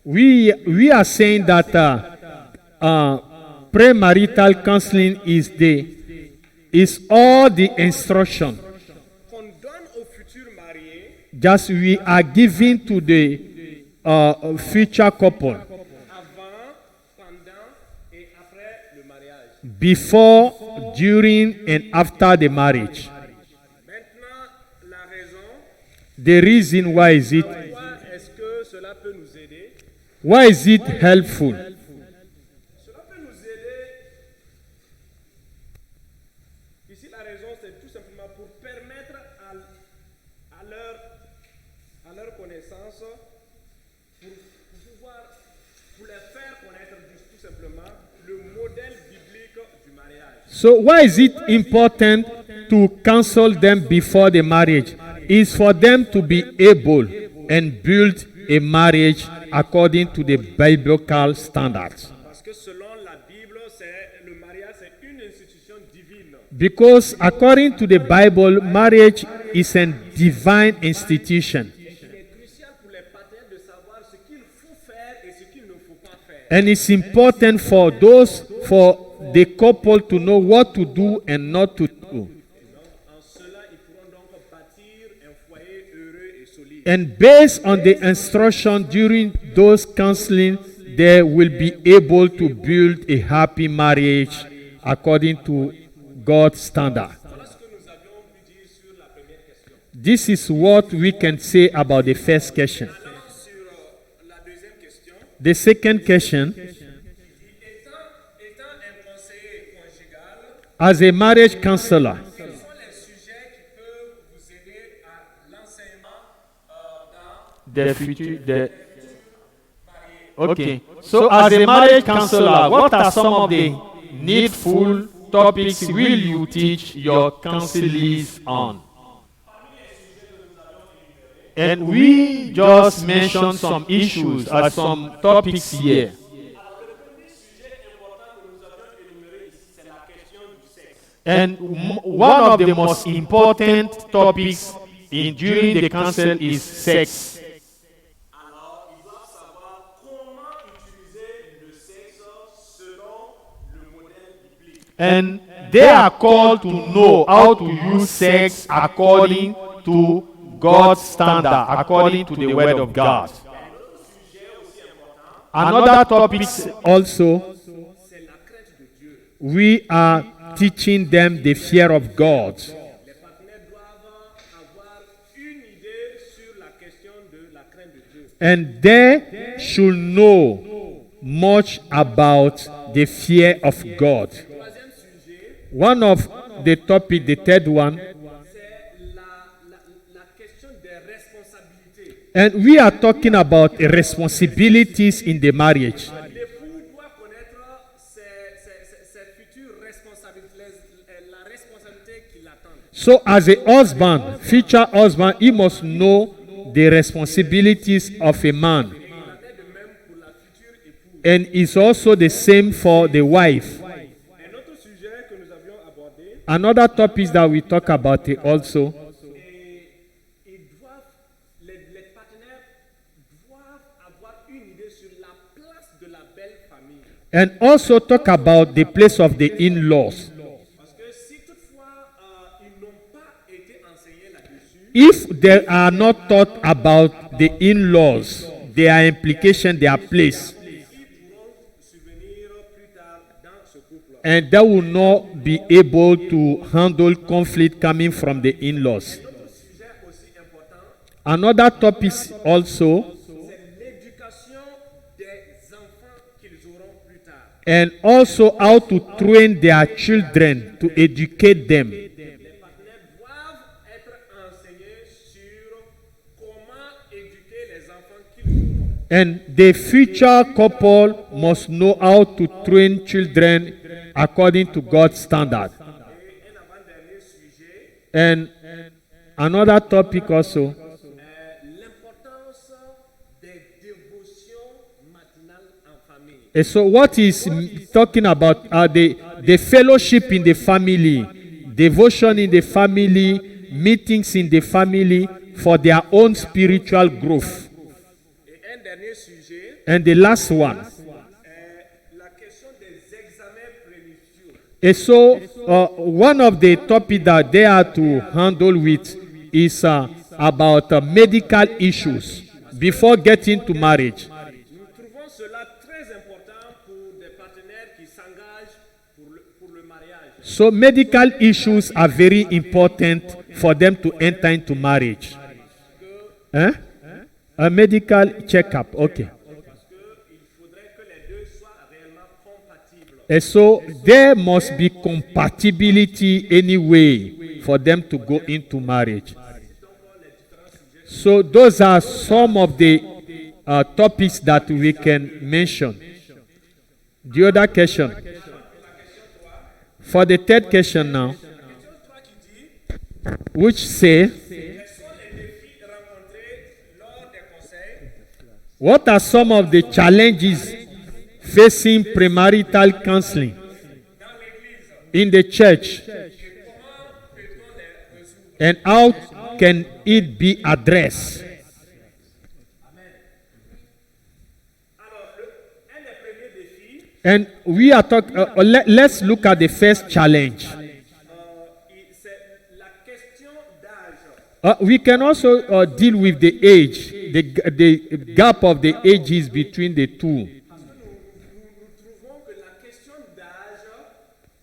we are saying that premarital counseling is all the instruction qu'on donne aux futurs mariés that we are giving to the future couple avant, pendant et après le mariage. before, during, and after the marriage. Maintenant, la raison, The reason why is it pourquoi est-ce que cela peut nous aider? why is it helpful? Cela peut nous aider. Ici, la raison, c'est tout simplement pour permettre à leur connaissance, pour les faire connaître tout simplement le modèle biblique du mariage. So why is it important to counsel them before the marriage? Is for them to be able and build a marriage according to the biblical standards. Parce que selon la Bible, le mariage, c'est une institution divine. Because according to the Bible, marriage is a divine institution. Il est crucial pour les partenaires de savoir ce qu'il faut faire et ce qu'il ne faut pas faire. And it's important for the couple to know what to do and not to do. En cela, ils pourront donc bâtir un foyer heureux et solide. And based on the instruction during those counseling, they will be able to build a happy marriage according to God's standard. Voilà ce que nous avions pu dire sur la première question. This is what we can say about the first question. Allons sur la deuxième question. The second question, Étant un conseiller conjugal, as a marriage counselor, quels sont les sujets qui peuvent vous aider à l'enseignement dans the future, okay. So, as a marriage counselor, what are some of the needful topics will you teach your counselees on? And we just mentioned some issues as some topics here. And one of the most important topics during the counsel is sex. Alors, ils doivent savoir comment utiliser le sexe selon le modèle biblique. And they are called to know how to use sex according to God's standard, according to the Word of God. Another topic also, C'est la crainte de Dieu. we are teaching them the fear of God. Les partenaires doivent avoir une idée sur la question de la crainte de Dieu. And they should know much about the fear of God. Troisième sujet, One of the topic, the third one, c'est la question des responsabilités. and we are talking about responsibilities in the marriage. L'époux doit connaître ses futures responsabilités, la responsabilité qui l'attend. So, as a husband, future husband, he must know the responsibilities of a man. Il en est de même pour la future épouse. And it's also the same for the wife. Un autre sujet que nous avions abordé, Another topic that we talk about it also, les partenaires doivent avoir une idée sur la place de la belle famille. and also talk about the place of the in-laws. Parce que si toutefois ils n'ont pas été enseignés là-dessus, If they are not taught about the in-laws, their implication, their place, ils pourront survenir plus tard dans ce couple. and they will not be able to handle conflict coming from the in-laws. Autre sujet aussi important, Another topic also, c'est l'éducation des enfants qu'ils auront plus tard. and also how to train their children, to educate them. Les partenaires doivent être enseignés sur comment éduquer les enfants qu'ils auront. And the future couple must know how to train children according to God's standard. Et un avant-dernier sujet, And another topic also, l'importance des dévotions matinales en famille. and so what is talking about are the fellowship in the family, devotion in the family, meetings in the family for their own spiritual growth. Et un dernier sujet And the last one. est la question des examens prénuptiaux. And so, one of the topics that they are to handle with is about medical issues before getting to marriage. Nous trouvons cela très important pour des partenaires qui s'engagent pour le mariage. So, medical issues are very important for them to enter into marriage. Hein? A medical checkup, okay. Parce qu'il faudrait que les deux soient réellement compatibles. And so there must be compatibility anyway for them to go into marriage. So those are some of the topics that we can mention. The other question. For the third question now, which say, Quels sont les défis rencontrés lors des conseils what are some of the challenges facing premarital counseling dans l'Église? in the church, Comment peut-on les résoudre? and how can it be addressed? Alors, un des premiers défis, And we are talking. Let's look at the first challenge. c'est la question d'âge. We can also deal with the age, the gap of the ages between the two. Parce que nous trouvons que la question d'âge,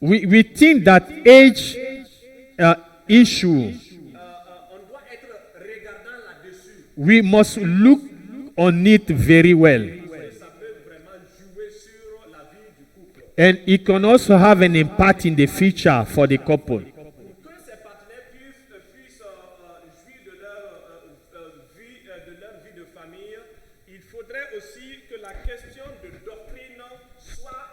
We think that age issue, on doit être regardant là-dessus. we must look on it very well. Ça peut vraiment jouer sur la vie du couple. And it can also have an impact in the future for the couple. Pour que ces partenaires puissent jouir de leur vie de famille, il faudrait aussi que la question de doctrine soit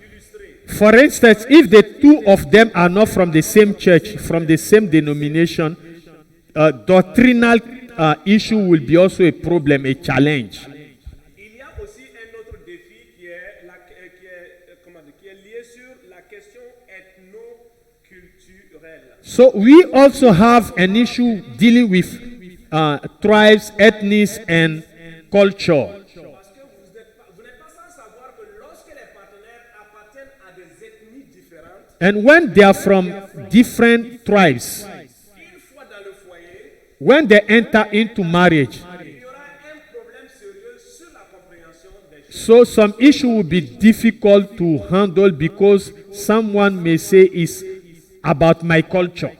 illustrée. For instance, if the two of them are not from the same church, from the same denomination, doctrinal issue will be also a problem, a challenge. Il y a aussi un autre défi qui est lié sur la question ethno-culturelle. So we also have an issue dealing with tribes, ethnies, and culture. Parce que vous n'êtes pas sans savoir que lorsque les partenaires appartiennent à des ethnies différentes, And when they are from different tribes, une fois dans le foyer, when they enter into marriage, il y aura un problème sérieux sur la compréhension des choses. so some issue will be difficult to handle because someone may say it's about my culture. Donc,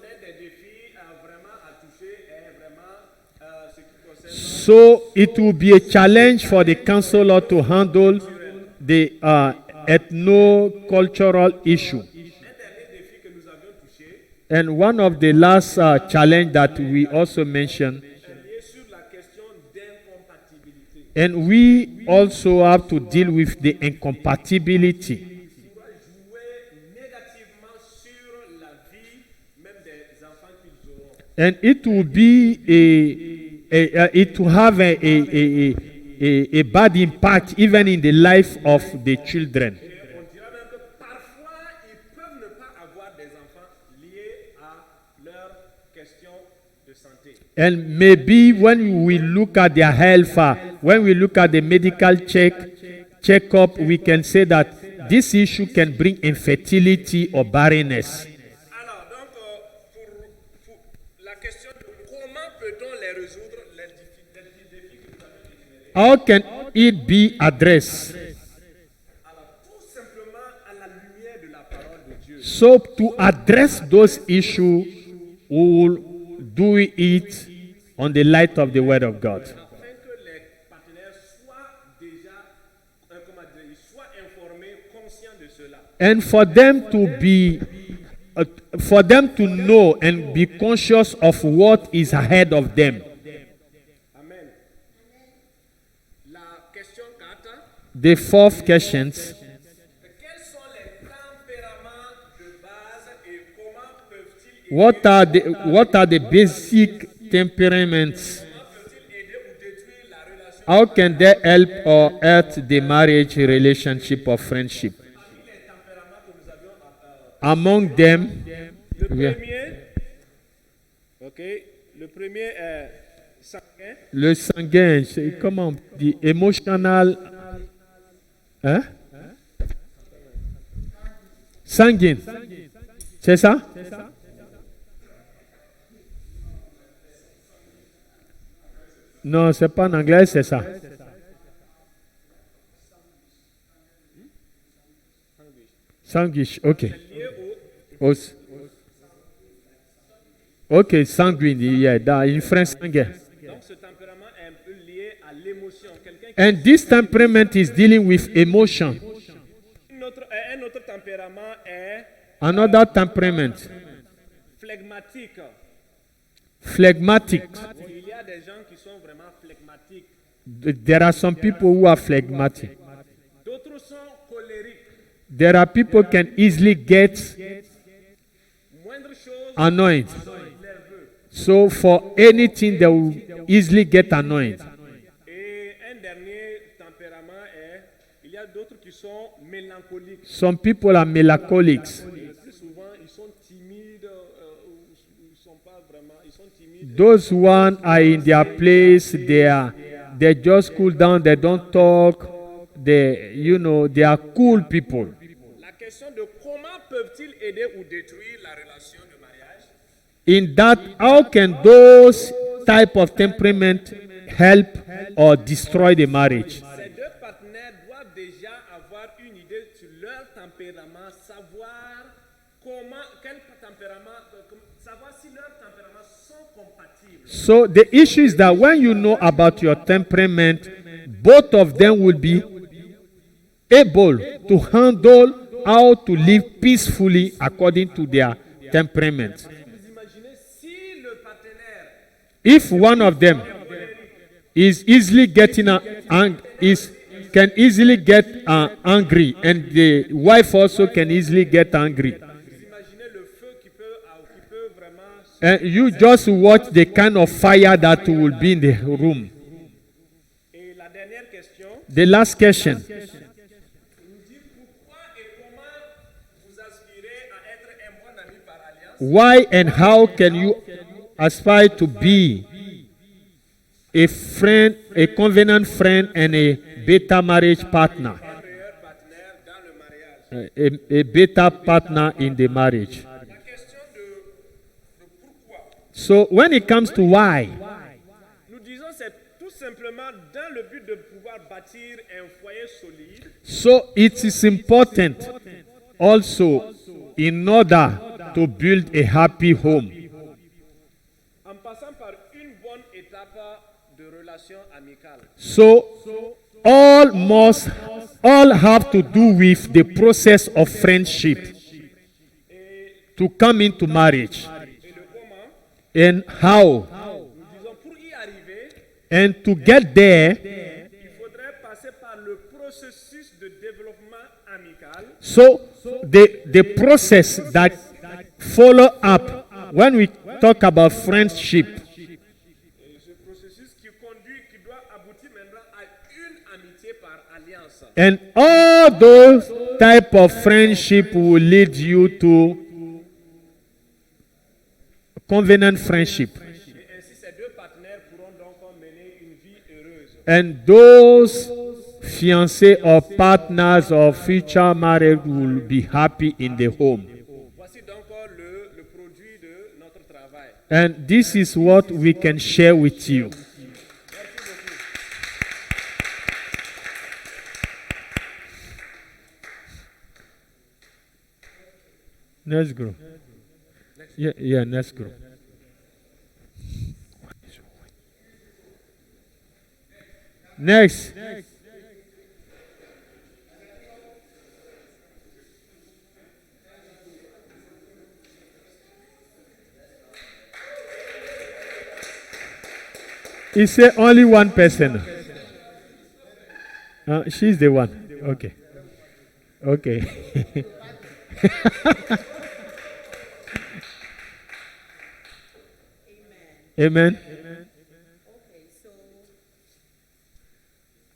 l'un des défis vraiment à toucher est vraiment ce qui concerne So it will be a challenge for the counselor to handle the ethno-cultural issue. un dernier défi que nous avions touché, And one of the last challenge that we also mentioned, est lié sur la question d'incompatibilité. and we also have to deal with the incompatibility. Qui va jouer négativement sur la vie même des enfants qu'ils auront. And it will be it will have a bad impact even in the life of the children. Et on dira même que parfois, ils peuvent ne pas avoir des enfants liés à leur question de santé. And maybe when we look at their health, when we look at the medical checkup, we can say that this issue can bring infertility or barrenness. Alors, donc, pour la question de comment peut-on les résoudre, les défis que nous avons énumérés, How can it be addressed? alors tout simplement à la lumière de la parole de Dieu. So to address those issues, we will do it on the light of the Word of God. Afin que les partenaires soient déjà, ils soient informés, conscients de cela. And for them to know and be conscious of what is ahead of them. Amen. La question 4. The fourth question, Quels sont les tempéraments de base et comment peuvent-ils what are the basic temperaments? aider ou détruire la relation How can they help or hurt the marriage relationship or friendship? parmi les tempéraments que nous avions Among them, Le Yeah. premier, ok, le premier est sanguin. Le sanguin, c'est comment on dit? Emotional. Hein? Sanguine. C'est ça? Non, c'est pas en anglais, c'est ça. Sanguine, ok. Lié au Os. Ok, sanguine, yeah, une frein sanguin. Donc ce tempérament est un peu lié à l'émotion. Quelqu'un qui And this temperament is dealing with emotion. un autre tempérament est Another temperament, flegmatique. phlegmatic. Il y a des gens qui sont vraiment flegmatiques. There are some people who are phlegmatic. D'autres sont colériques. There are people can easily get Moindre chose, annoyed. nerveux. So for anything, they will easily get annoyed. Et un dernier tempérament est, il y a d'autres qui sont mélancoliques. Some people are melancholics. Le plus souvent, ils sont timides, ou ils sont pas vraiment, ils sont timides. Those one are in their place. They just cool down. They don't talk. They are cool people. La question de comment peuvent-ils aider ou détruire la relation de mariage? In that, how can those type of temperament help or destroy the marriage? Ces deux partenaires doivent déjà avoir une idée sur leur tempérament, savoir savoir si leurs tempéraments sont compatibles. So the issue is that when you know about your temperament, both of them will be able to handle how to live peacefully according to their temperament. Vous imaginez si le partenaire If one of them is easily getting can easily get angry, and the wife also can easily get angry, vous imaginez le feu qui peut vraiment and you just watch the kind of fire that will be in the room. Et la dernière question, The last question: nous dit pourquoi et comment vous aspirez à être un bon ami par alliance why and how can you aspire to be a friend, a covenant friend, and a beta marriage partner, un meilleur partenaire dans le mariage. a beta partner in the marriage? La question de pourquoi, So when it comes to why, nous disons c'est tout simplement dans le but de pouvoir bâtir un foyer solide, so it is important also in order to build a happy home. en passant par une bonne étape de relation amicale. So all have to do with the process of friendship to come into marriage, Et le comment, and how, nous disons pour y arriver, and to get there. il faudrait passer par le processus de développement amical So the process that follow up when we talk about friendship, et ce processus qui doit aboutir maintenant à une amitié par alliance. and all those type of friendship will lead you to covenant friendship, Et ainsi ces deux partenaires pourront donc mener une vie heureuse. and those fiancés or partners or future married will be happy in the home. Voici donc le produit de notre travail. And this is what we can share with you. Next group. Yeah, next group. Next. He said only one person. She's the one. Okay. Okay. Amen. Okay, so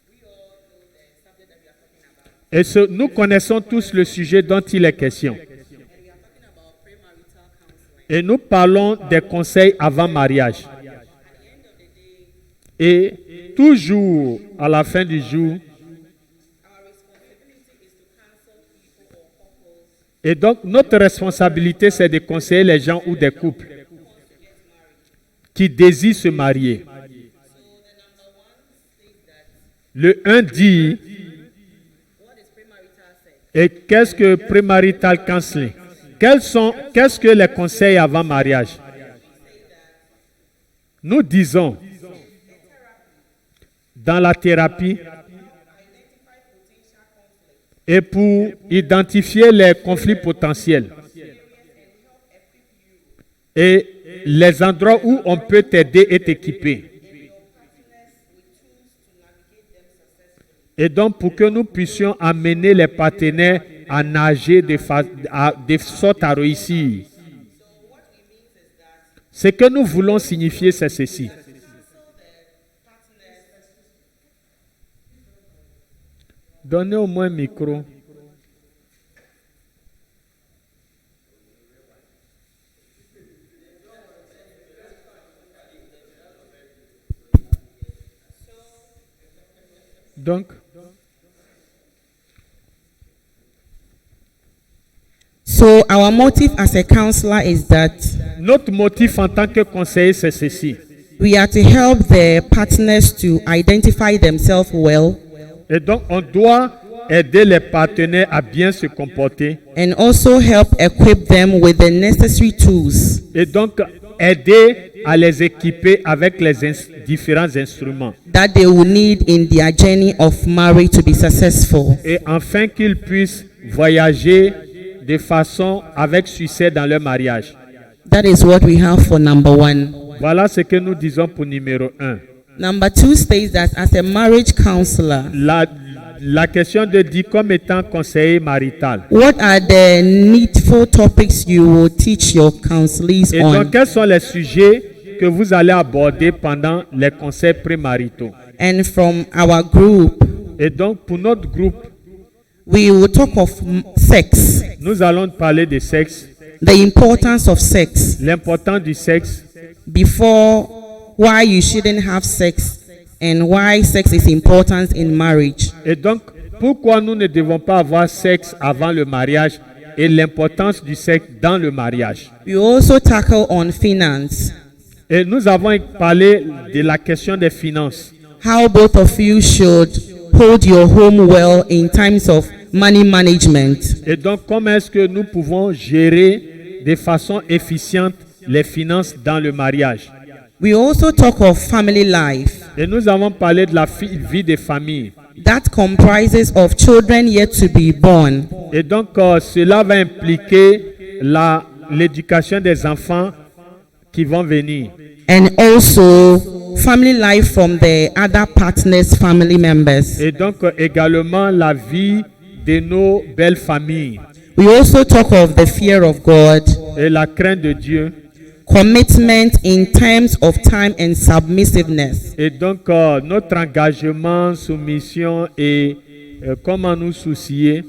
we all know the subject that we are talking about, Et nous connaissons tous le sujet dont il est question. and we are talking about premarital counseling. Et nous parlons des conseils avant mariage. At the end of the day, Et toujours à la fin du jour, our responsibility is to counsel people or couples et donc notre responsabilité, c'est de conseiller les gens ou des couples qui désirent se marier. Le 1 dit, what is premarital sex? et qu'est-ce que premarital counseling? Qu'est-ce que les conseils avant mariage? Nous disons, dans la thérapie, et pour identifier les conflits potentiels et les endroits où on peut t'aider et t'équiper. Et donc, pour que nous puissions amener les partenaires à nager de sorte à réussir. Ce que nous voulons signifier, c'est ceci. Donnez au moins un micro. Donc, So our motive as a counselor is that notre motif en tant que conseiller, c'est ceci. we are to help the partners to identify themselves well Et donc, on doit aider les partenaires à bien se comporter. and also help equip them with the necessary tools Et donc, aider à les équiper avec les différents instruments. that they will need in their journey of marriage to be successful. Et afin qu'ils puissent voyager de façon avec succès dans leur mariage. That is what we have for number 1. Voilà ce que nous disons pour numéro 1. Number 2 states that as a marriage counselor, La question de dire comme étant conseiller marital. what are the needful topics you will teach your counselees Et donc, on? quels sont les sujets que vous allez aborder pendant les conseils prémaritaux? And from our group, Et donc, pour notre groupe, we will talk of sex, nous allons parler de sexe, the importance of sex, l'importance du sexe, before why you shouldn't have sex, and why sex is important in marriage. et donc, pourquoi nous ne devons pas avoir sexe avant le mariage et l'importance du sexe dans le mariage. We also tackle on finance, Et nous avons parlé de la question des finances. how both of you should hold your home well in times of money management. Et donc, comment est-ce que nous pouvons gérer de façon efficiente les finances dans le mariage? We also talk of family life, Et nous avons parlé de la vie des familles. that comprises of children yet to be born, Et donc, cela va impliquer l'éducation des enfants qui vont venir. and also family life from the other partners' family members. Et donc, également la vie de nos belles familles We also talk of the fear of God, et la crainte de Dieu. commitment in terms of time and submissiveness. Et donc, notre engagement, soumission et comment nous soucier.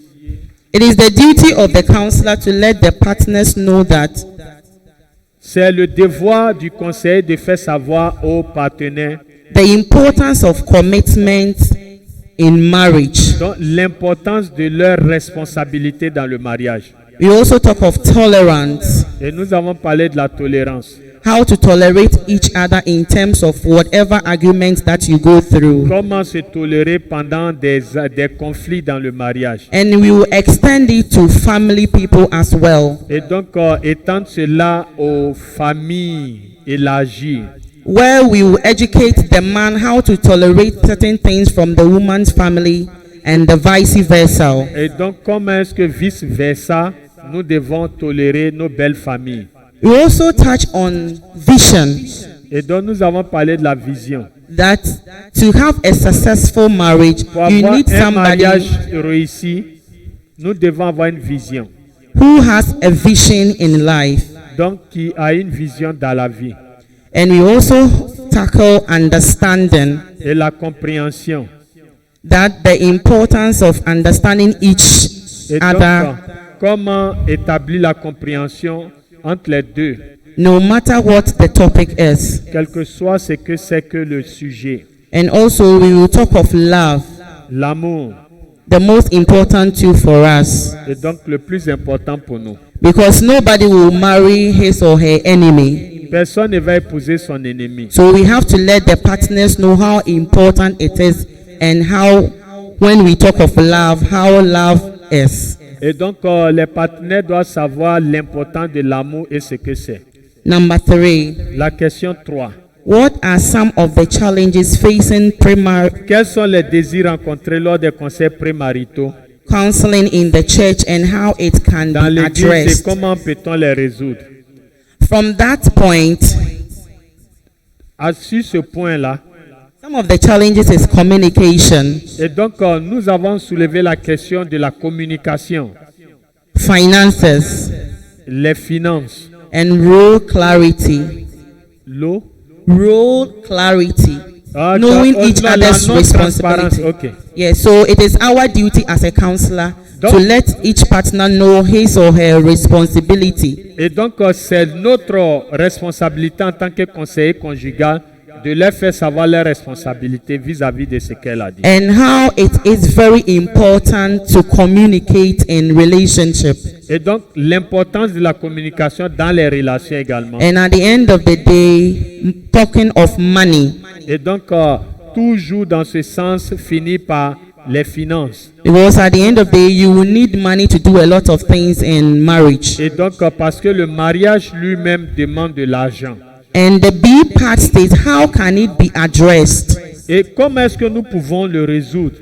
It is the duty of the counselor to let the partners know that C'est le devoir du conseil de faire savoir aux partenaires the importance of commitment in marriage. donc, l'importance de leur responsabilité dans le mariage. We also talk of tolerance, Et nous avons parlé de la tolérance. how to tolerate each other in terms of whatever arguments that you go through. Comment se tolérer pendant des conflits dans le mariage. And we will extend it to family people as well, Et donc, étendre cela aux familles élargies. where we will educate the man how to tolerate certain things from the woman's family and the vice versa. Et donc, comment est-ce que vice-versa, nous devons tolérer nos belles familles. We also touch on vision, Et donc, nous avons parlé de la vision. that to have a successful marriage, Pour you avoir need un mariage somebody réussi, nous devons avoir une vision. who has a vision in life. Donc, qui a une vision dans la vie. And we also tackle understanding, Et la compréhension. that the importance of understanding each Et donc, other, comment établir la compréhension entre les deux. no matter what the topic is. quel que soit ce que c'est que le sujet. And also, we will talk of love, L'amour the most important tool for us, est donc le plus important pour nous. because nobody will marry his or her enemy. Personne ne va épouser son ennemi. So we have to let the partners know how important it is and how, when we talk of love, how love is. Et donc, les partenaires doivent savoir l'importance de l'amour et ce que c'est. Number 3, La question 3. what are some of the challenges facing Quels sont les désirs rencontrés lors des conseils prémaritaux counseling in the church and how it can dans be l'église et addressed? comment peut-on les résoudre? From that point, Sur ce point-là, some of the challenges is communication, et donc nous avons soulevé la question de la communication, finances, les finances, and role clarity. l'eau, Role clarity. Ah, Knowing oh, each la other's non-transparence, responsibility. ok. Yeah, so it is our duty as a counselor to Donc- let each partner know his or her responsibility. Et donc c'est notre responsabilité en tant que conseiller conjugal de leur faire savoir leurs responsabilités vis-à-vis de ce qu'elle a dit. And how it is very important to communicate in relationship. Et donc l'importance de la communication dans les relations également. And at the end of the day, talking of money, Et donc toujours dans ce sens finit par les finances. because at the end of the day, you will need money to do a lot of things in marriage. Et donc parce que le mariage lui-même demande de l'argent. And the B part states, how can it be addressed? Et comment est-ce que nous pouvons le résoudre?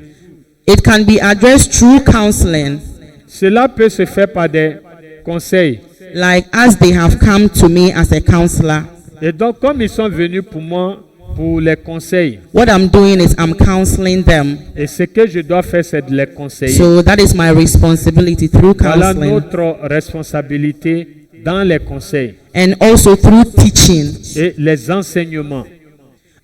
It can be addressed through counseling, Cela peut se faire par des conseils. like as they have come to me as a counselor. Et donc comme ils sont venus pour moi pour les conseils, What I'm doing is I'm counseling them. et ce que je dois faire c'est de les conseiller. So that is my responsibility through Voilà counseling notre responsabilité dans les conseils and also through teaching. et les enseignements.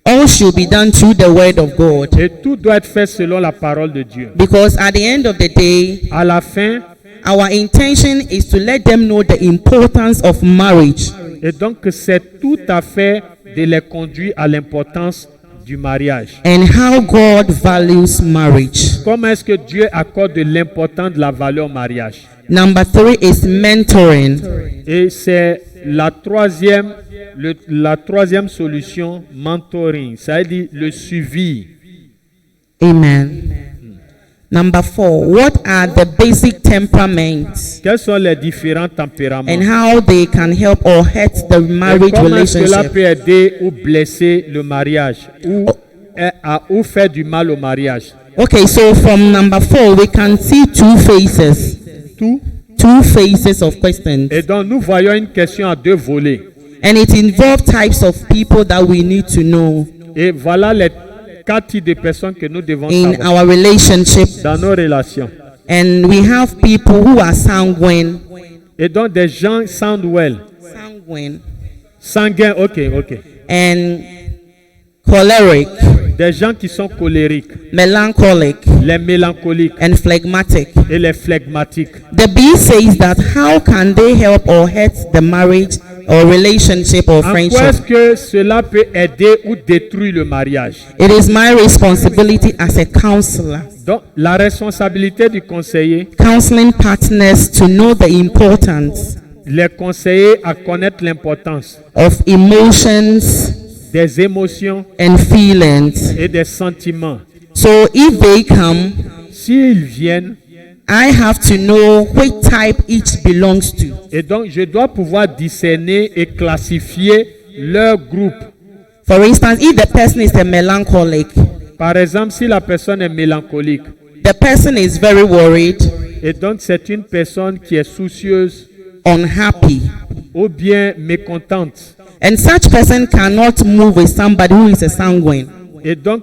All should be done through the word of God, Et tout doit être fait selon la parole de Dieu. because at the end of the day, À la fin, our intention is to let them know the importance of marriage. et donc c'est tout à fait de les conduire à l'importance du mariage. And how God values marriage. Comment est-ce que Dieu accorde de l'importance de la valeur au mariage? Number 3 is mentoring. Et c'est la troisième solution, mentoring, c'est-à-dire le suivi. Amen. Number 4, what are the basic temperaments Quels sont les différents tempéraments? and how they can help or hurt the Et marriage comment est-ce que cela relationship? peut aider ou blesser le mariage ou faire du mal au mariage? Okay, so from number 4, we can see two phases. Tout. Two phases of questions. Et donc nous voyons une question à deux volets. And it involves types of people that we need to know Et voilà les 4 types de personnes que nous devons in savoir our relationship. dans nos relations. And we have people who are sanguine. Et donc des gens sanguins, ok, And choleric, des gens qui sont colériques, melancholic, les mélancoliques and phlegmatic. et les phlegmatiques. The B says that how can they help or hurt the marriage or relationship or En quoi est-ce friendship? que cela peut aider ou détruire le mariage? It is my responsibility as a counselor, Donc la responsabilité du conseiller, counseling partners, to know the importance les conseiller à connaître l'importance of emotions des émotions and feelings. et des sentiments. So if they come, S'ils viennent, I have to know which type each belongs to. et donc je dois pouvoir discerner et classifier leur groupe. For instance, if the person is a melancholic, Par exemple, si la personne est mélancolique, the person is very worried, et donc c'est une personne qui est soucieuse unhappy, ou bien mécontente, and such person cannot move with somebody who is a sanguine. et donc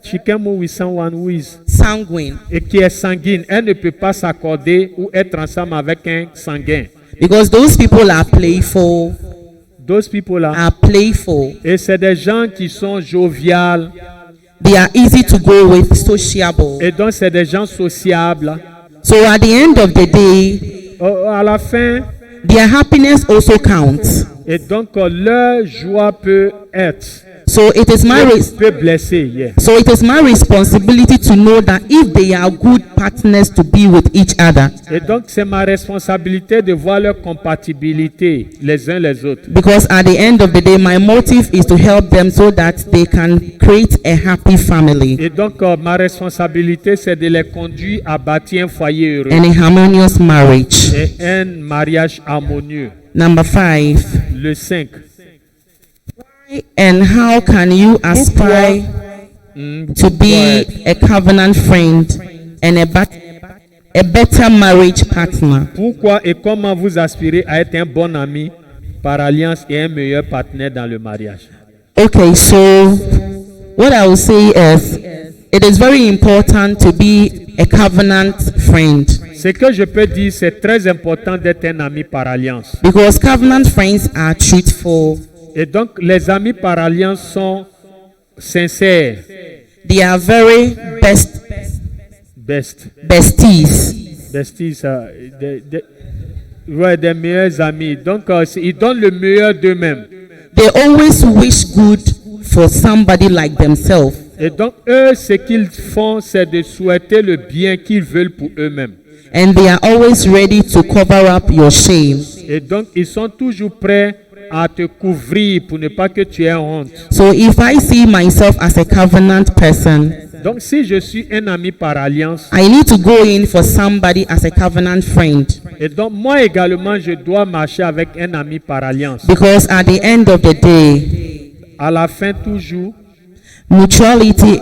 she can move with someone who is Sanguine. et qui est sanguine, elle ne peut pas s'accorder ou être ensemble avec un sanguin. Because those people are playful, Those people là, are playful. et c'est des gens qui sont joviales, They are easy to go with, sociable. et donc c'est des gens sociables. So at the end of the day, À la fin, their happiness also counts. Et donc, leur joie peut être, So it is peut blesser. Yeah. so it is my responsibility to know that if they are good partners to be with each other, Et donc, c'est ma responsabilité de voir leur compatibilité les uns les autres. because at the end of the day, my motive is to help them so that they can create a happy family Et donc, ma responsabilité, c'est de les conduire à bâtir un foyer heureux and a harmonious marriage. et un mariage harmonieux. Number 5. Le 5. And how can you aspire to be a covenant friend and a better marriage partner? Pourquoi et comment vous aspirez à être un bon ami par alliance et un meilleur partenaire dans le mariage? Okay, so what I will say is it is very important to be a covenant friend, Ce que je peux dire, c'est très important d'être un ami par alliance. because covenant friends are truthful, Et donc, les amis par alliance sont sincères, they are very besties. besties, ouais, des meilleurs amis. Donc, ils donnent le meilleur d'eux-mêmes. They always wish good for somebody like themselves. Et donc, eux, ce qu'ils font, c'est de souhaiter le bien qu'ils veulent pour eux-mêmes. And they are always ready to cover up your shame. Et donc, ils sont toujours prêts à te couvrir pour ne pas que tu aies honte. So if I see myself as a covenant person, Donc, si je suis un ami par alliance, I need to go in for somebody as a covenant friend, et donc moi également, je dois marcher avec un ami par alliance. because at the end of the day, À la fin, toujours, mutuality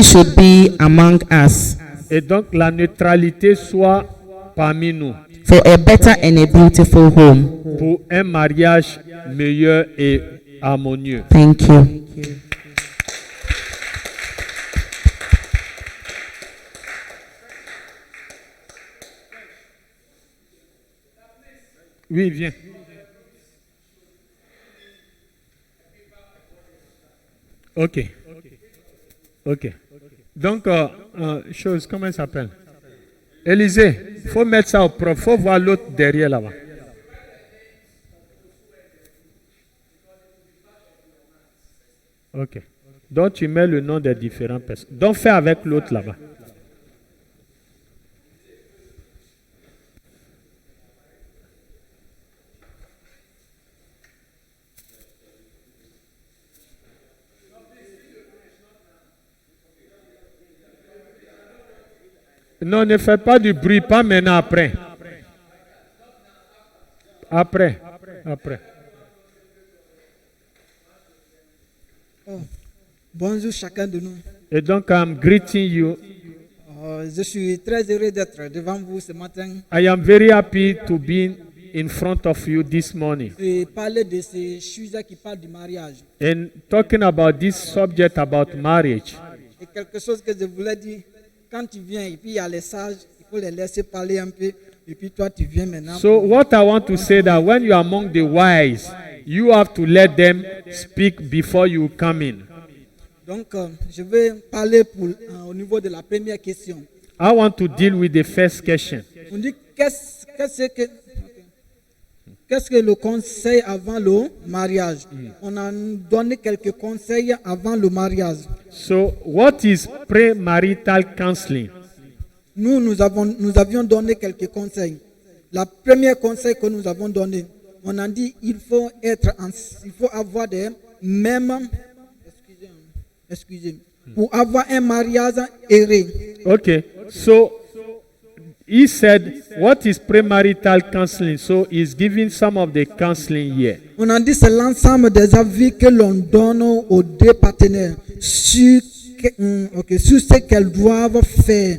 should be among us et donc la neutralité soit parmi nous for a better and a beautiful home. pour un mariage meilleur et harmonieux. Thank you. Oui, viens. Ok. Ok. Donc, chose, comment elle s'appelle? Élisée, il faut mettre ça au propre. Il faut voir l'autre derrière là-bas. Ok. Donc, tu mets le nom des différentes personnes. Donc, fais avec l'autre là-bas. Non, ne fais pas du bruit, pas maintenant, après. Après. Bonjour chacun de nous. Et donc, I'm greeting you. Je suis très heureux d'être devant vous ce matin I am very happy to be in front of you this morning et parler de ces sujets qui parlent du mariage. and talking about this subject about marriage. Et quelque chose que je voulais dire, quand tu viens et puis il y a les sages, il faut les laisser parler un peu et puis toi tu viens maintenant. So what I want to say that when you are among the wise, you have to let them speak before you come in. Donc je vais parler au niveau de la première question. I want to deal with the first question. On dit qu'est-ce que le conseil avant le mariage? On a donné quelques conseils avant le mariage. So what is premarital counseling? Nous avions donné quelques conseils. Le premier conseil que nous avons donné, on a dit il faut avoir des mêmes, pour avoir un mariage heureux. Okay, so he said, what is premarital counseling? So he's giving some of the counseling here. On a dit c'est l'ensemble des avis que l'on donne aux deux partenaires sur ce qu'elles doivent faire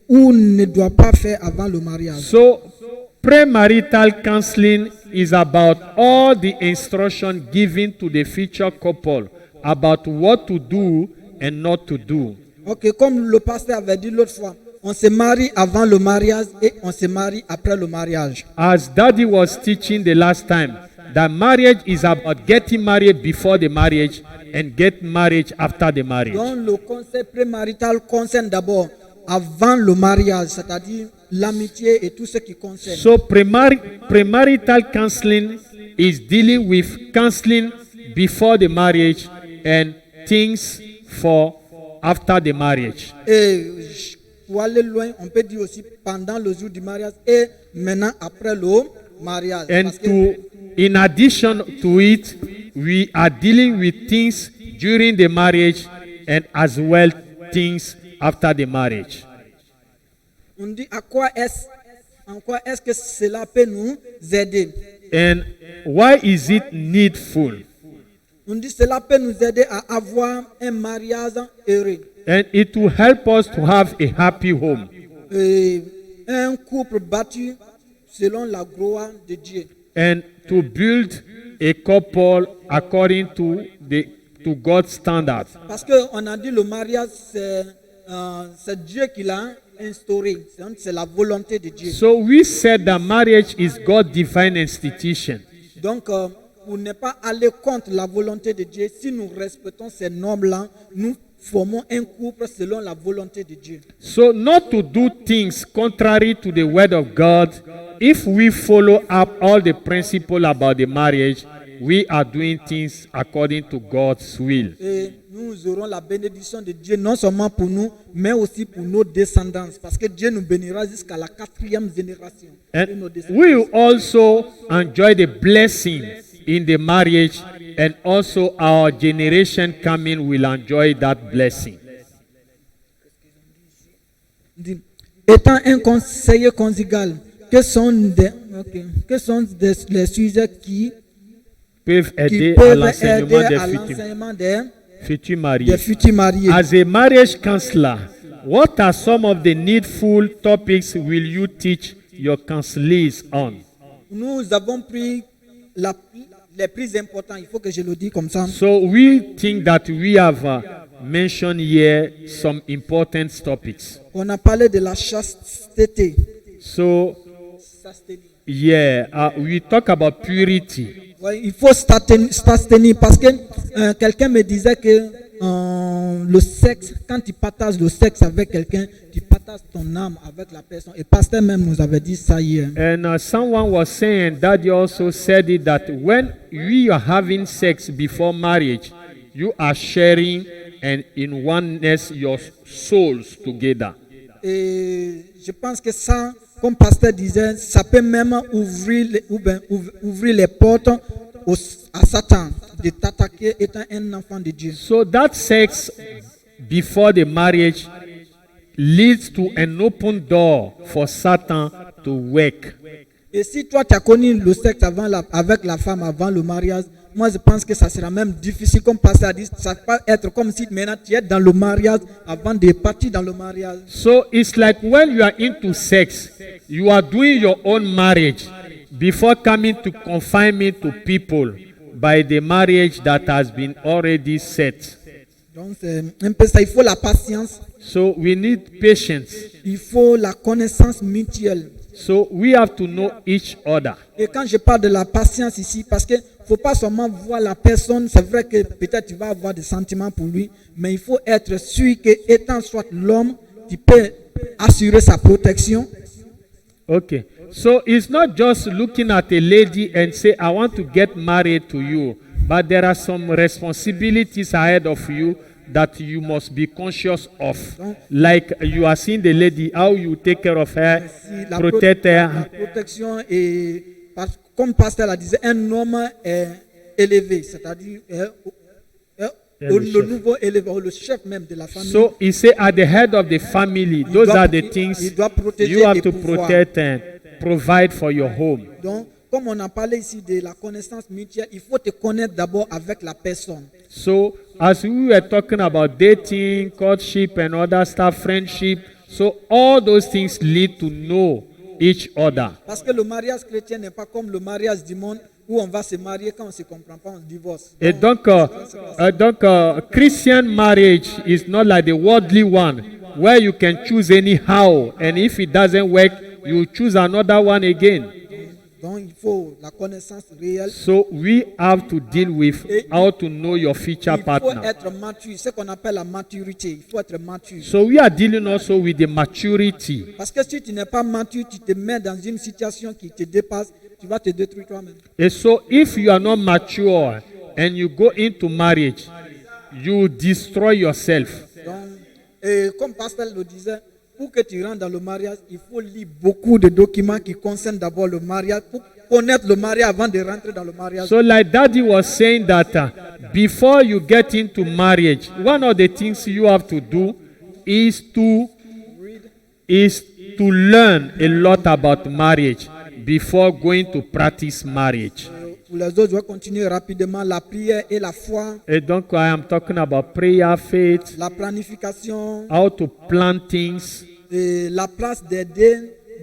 ou ne doivent pas faire avant le mariage. So premarital counseling is about all the instruction given to the future couple about what to do and not to do. Ok, comme le pasteur avait dit l'autre fois, on se marie avant le mariage et on se marie après le mariage. As Daddy was teaching the last time, that marriage is about getting married before the marriage and get married after the marriage. Donc le conseil prémarital concerne d'abord avant le mariage, c'est-à-dire l'amitié et tout ce qui concerne. So premarital counseling is dealing with counseling before the marriage and things for after the marriage. Et pour aller loin, on peut dire aussi pendant le jour du mariage et maintenant après le mariage. And Parce que in addition to it, we are dealing with things during the marriage and as well things after the marriage. on dit en quoi est-ce que cela peut nous aider? And why is it needful? On dit cela peut nous aider à avoir un mariage heureux. And it will help us to have a happy home. Et un couple bâti selon la gloire de Dieu. And to build a couple according to God's standards. Parce qu'on a dit le mariage, c'est Dieu qui l'a instauré. C'est la volonté de Dieu. So we said that marriage is God's divine institution. Donc, pour ne pas aller contre la volonté de Dieu, si nous respectons ces normes-là, nous formons un couple selon la volonté de Dieu. So not to do things contrary to the word of God. If we follow up all the principles about the marriage, we are doing things according to God's will. Et nous aurons la bénédiction de Dieu non seulement pour nous, mais aussi pour nos descendants. Parce que Dieu nous bénira jusqu'à la 4e génération. de nos And descendants. we will also enjoy the blessing in the marriage, and also our generation coming will enjoy that blessing. Dit, étant un conseiller conjugal, quels sont les sujets qui Peuvent aider à peuvent l'enseignement aider des à futurs, l'enseignement futurs des mariés. futurs mariés? As a marriage counselor, what are some of the needful topics will you teach your counselees on? Nous avons pris les plus importants, il faut que je le dise comme ça. So we think that we have mentioned here some important topics. On a parlé de la chasteté. So Chasteté. yeah, we talk about purity. Ouais, il faut s'abstenir parce que quelqu'un me disait que le sexe, quand tu partages le sexe avec quelqu'un, tu partages ton âme avec la personne. Et pasteur même nous avait dit ça hier. And someone was saying, Daddy also said it, that when we are having sex before marriage, you are sharing and in oneness your souls together. Et je pense que ça, comme pasteur disait, ça peut même ouvrir les portes à Satan de t'attaquer étant un enfant de Dieu. So that sex before the marriage leads to an open door for Satan to work. Et si toi tu as connu le sexe avec la femme avant le mariage, moi je pense que ça sera même difficile, comme pasteur a dit, ça peut être comme si maintenant tu es dans le mariage avant de partir dans le mariage. So it's like when you are into sex, you are doing your own marriage before coming to confinement to people by the marriage that has been already set. Donc c'est un peu ça, il faut la patience, So we need patience. il faut la connaissance mutuelle. So we have to know each other. Et quand je parle de la patience ici, parce que faut pas seulement voir la personne, c'est vrai que peut-être tu vas avoir des sentiments pour lui, mais il faut être sûr que étant soit l'homme, tu peux assurer sa protection. Okay. So it's not just looking at a lady and say, I want to get married to you, but there are some responsibilities ahead of you that you must be conscious of. Like you are seeing the lady, how you take care of her, Si la, protect la her. protection est, comme pasteur l'a dit, un homme est élevé, c'est-à-dire le nouveau élevé, le chef même de la famille. So he said, at the head of the family, those doit- are the il things doit protéger you have et to pouvoir. protect and provide for your home. Donc, comme on a parlé ici de la connaissance mutuelle, il faut te connaître d'abord avec la personne. So as we were talking about dating, courtship, and other stuff, friendship, so all those things lead to know each other. Parce que le mariage chrétien n'est pas comme le mariage du monde où on va se marier quand on ne se comprend pas, on se divorce. Et donc, Christian marriage is not like the worldly one, where you can choose anyhow, and if it doesn't work, you choose another one again. Donc, il faut la connaissance réelle. So we have to deal with how to know your future Il faut partner. être mature, ce qu'on appelle la maturité. Il faut être mature. So we are dealing also with the maturity. Parce que si tu n'es pas mature, tu te mets dans une situation qui te dépasse, tu vas te détruire toi-même. And so if you are not mature and you go into marriage, you destroy yourself. Donc, et comme Pascal le disait, pour que tu rentres dans le mariage, il faut lire beaucoup de documents qui concernent d'abord le mariage, pour connaître le mariage avant de rentrer dans le mariage. So like Daddy was saying that before you get into marriage, one of the things you have to do is to learn a lot about marriage before going to practice marriage. Pour les autres, je vais continuer rapidement. La prière et la foi, And donc I am talking about prayer, faith, la planification how to plan things, et la place d'aider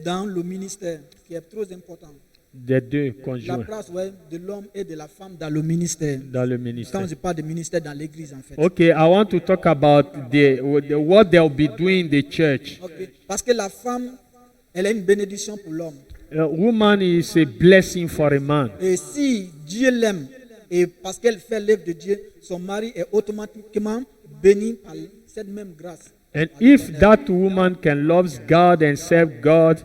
dans le ministère, qui est trop important. des deux La conjoints place de l'homme et de la femme dans le ministère. dans le Quand ministère. je parle de ministère dans l'église, en fait. Okay, I want to talk about what they'll be doing in the church. Ok. Parce que la femme, elle est une bénédiction pour l'homme. A woman is a blessing for a man. Et si Dieu l'aime, et parce qu'elle fait l'œuvre de Dieu, son mari est automatiquement béni par cette même grâce. And if that woman can love God and serve God,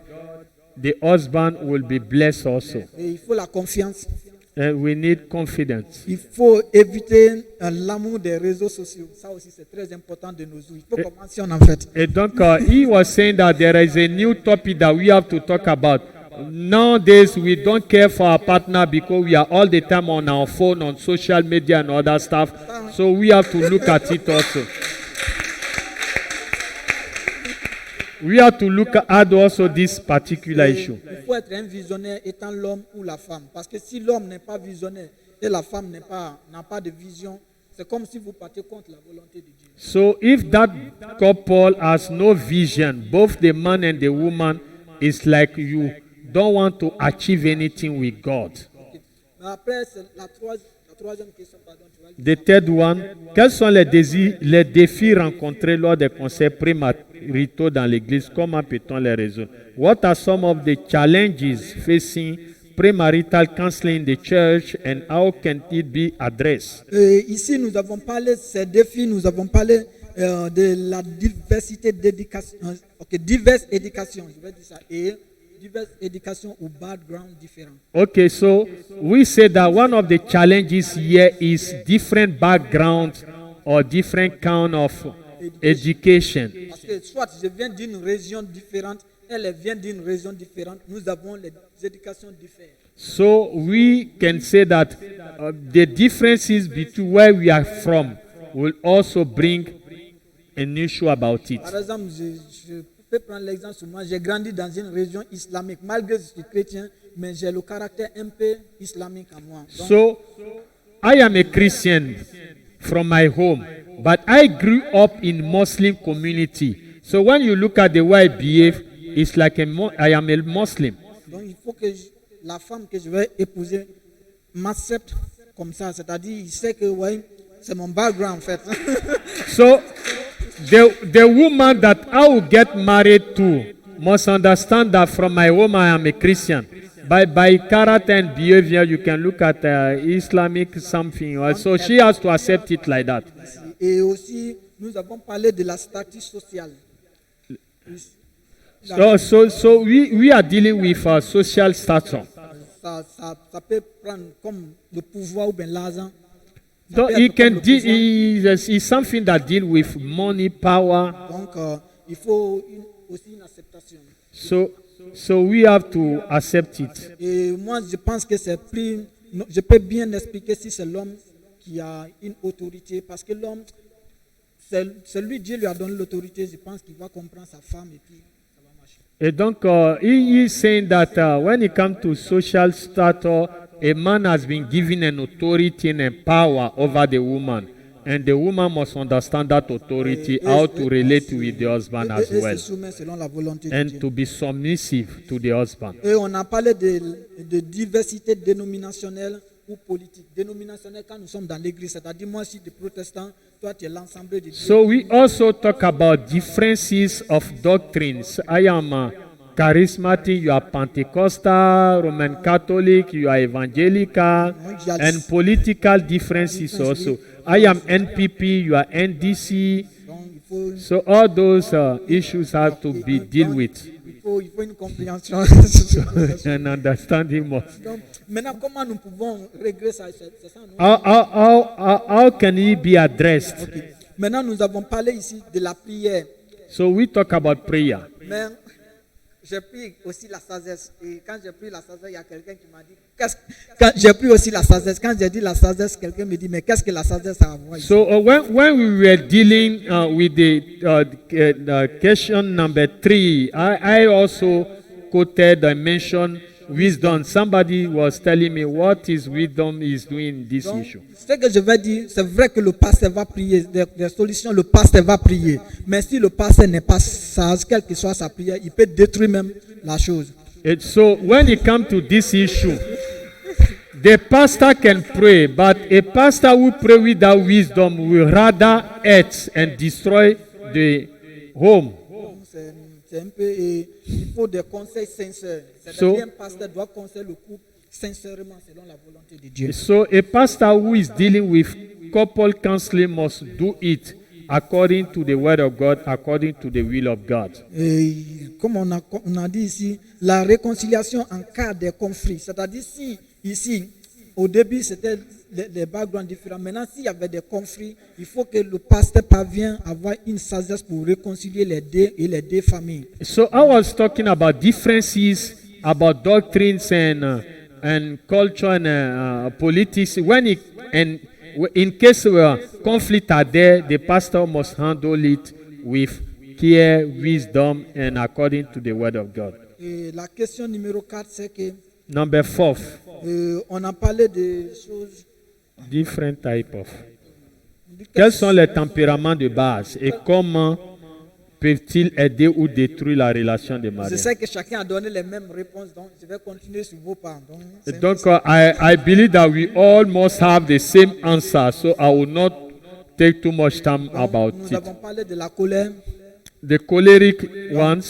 the husband will be blessed also. Et il faut la confiance. And we need confidence. Il faut éviter l'amour des réseaux sociaux. Ça aussi, c'est très important de nos jours. Il faut qu'on mentionne en fait. And donc, he was saying that there is a new topic that we have to talk about. Nowadays, we don't care for our partner because we are all the time on our phone, on social media and other stuff. So we have to look at it also. We have to look at also this particular issue. Il faut être un visionnaire étant l'homme ou la femme. Parce que si l'homme n'est pas visionnaire et la femme n'a pas de vision, c'est comme si vous partez contre la volonté de Dieu. So if that couple has no vision, both the man and the woman, it's like you don't want to achieve anything with God. Ok. Mais après, c'est la troisième question, pardon. Tu vas The third one, quels sont les défis rencontrés lors des conseils prémaritaux dans l'Église? Comment peut-on les résoudre? What are some of the challenges facing premarital counseling in the church and how can it be addressed? Ici, nous avons parlé de ces défis, nous avons parlé de la diversité d'éducation, diverses éducations, je vais dire ça, et diverses éducations ou backgrounds différents. Okay, so we say that one of the challenges here is different backgrounds or different kind of education. Parce que soit je viens d'une région différente, elle vient d'une région différente, nous avons les éducations différentes. So we can say that the differences between where we are from will also bring an issue about it. Par exemple, je peux prendre l'exemple sur moi, j'ai grandi dans une région islamique, malgré que je suis chrétien, mais j'ai le caractère un peu islamique en moi. Donc, So I am a Christian from my home, but I grew up in Muslim community. So when you look at the way I behave, it's like I am a Muslim. donc il faut que la femme que je vais épouser m'accepte comme ça, c'est-à-dire il sait que ouais, c'est mon background en fait. So the woman that I will get married to must understand that from my home I am a Christian. By character and behavior, you can look at Islamic something. So she has to accept it like that. Et aussi, nous avons parlé de la statut social. So we are dealing with social status. Ça peut prendre comme le pouvoir ou bien l'argent. Ça So peut he être comme can le deal. pouvoir. It's something that deal with money, power. Donc, il faut aussi une acceptation. So we have to accept it. Et moi, je pense que c'est plus... Je peux bien expliquer si c'est l'homme qui a une autorité. Parce que l'homme, c'est lui, Dieu lui a donné l'autorité. Je pense qu'il va comprendre sa femme et puis ça va marcher. And donc, he is saying that when it comes to social status, a man has been given an authority and a power over the woman. And the woman must understand that authority, how to relate with the husband as Et well. se soumet selon la volonté de And Dieu. to be submissive to the husband. Et on a parlé de diversité dénominationnelle ou politique. Dénominationnelle quand nous sommes dans l'église, c'est-à-dire moi je suis des protestants, toi tu es l'ensemble de Dieu. So we also talk about differences of doctrines. I am charismatic, you are Pentecostal, Roman Catholic, you are evangelical, and political differences also. I am NPP, you are NDC. Donc, il faut, So all those issues have to be dealt with il faut une compréhension. and understanding more. Donc, maintenant, comment nous pouvons régler ça? C'est ça, non? How can it be addressed? Ok. Maintenant, nous avons parlé ici de la prière. So we talk about prayer. Mais j'ai pris aussi la sagesse. Et quand j'ai pris la sagesse, il y a quelqu'un qui m'a dit, quand j'ai pris aussi la sagesse, quand j'ai dit la sagesse, quelqu'un me dit, mais qu'est-ce que la sagesse a à voir ici? So when we were dealing with the question number 3, I also quoted and mentioned wisdom. Somebody was telling me what is wisdom is doing in this Donc, issue. ce que je vais dire, c'est vrai que le pasteur va prier, des solutions, le pasteur va prier. Mais si le pasteur n'est pas sage, quelle que soit sa prière, il peut détruire même la chose. And so when it comes to this issue, the pastor can pray, but a pastor who pray without wisdom will rather hurt and destroy the home. Donc, c'est un peu, il faut des conseils sincères. So- C'est-à-dire un pasteur doit conseiller le couple sincèrement selon la volonté de Dieu. So a pastor who is dealing with couple counseling must do it according to the word of God, according to the will of God. Et comme on a dit ici, la réconciliation en cas de conflit. C'est-à-dire si ici, au début, c'était des backgrounds différents. Maintenant, s'il y avait des conflits, il faut que le pasteur parvienne à avoir une sagesse pour réconcilier les deux familles. So I was talking about differences about doctrines and culture and politics. In case where conflict are there, the pastor must handle it with care, wisdom, and according to the word of God. Et la question numéro 4, c'est que Number 4, on a parlé de choses. different type of. Quels sont les tempéraments de base et comment peuvent-ils aider ou détruire la relation de Je mariage? sais que chacun a donné les mêmes réponses, donc je vais continuer sur vos parts. Donc, c'est- Donc, I believe that we all must have the same answer, so I will not take too much time donc, about nous it. avons parlé de la colère, The choleric ones,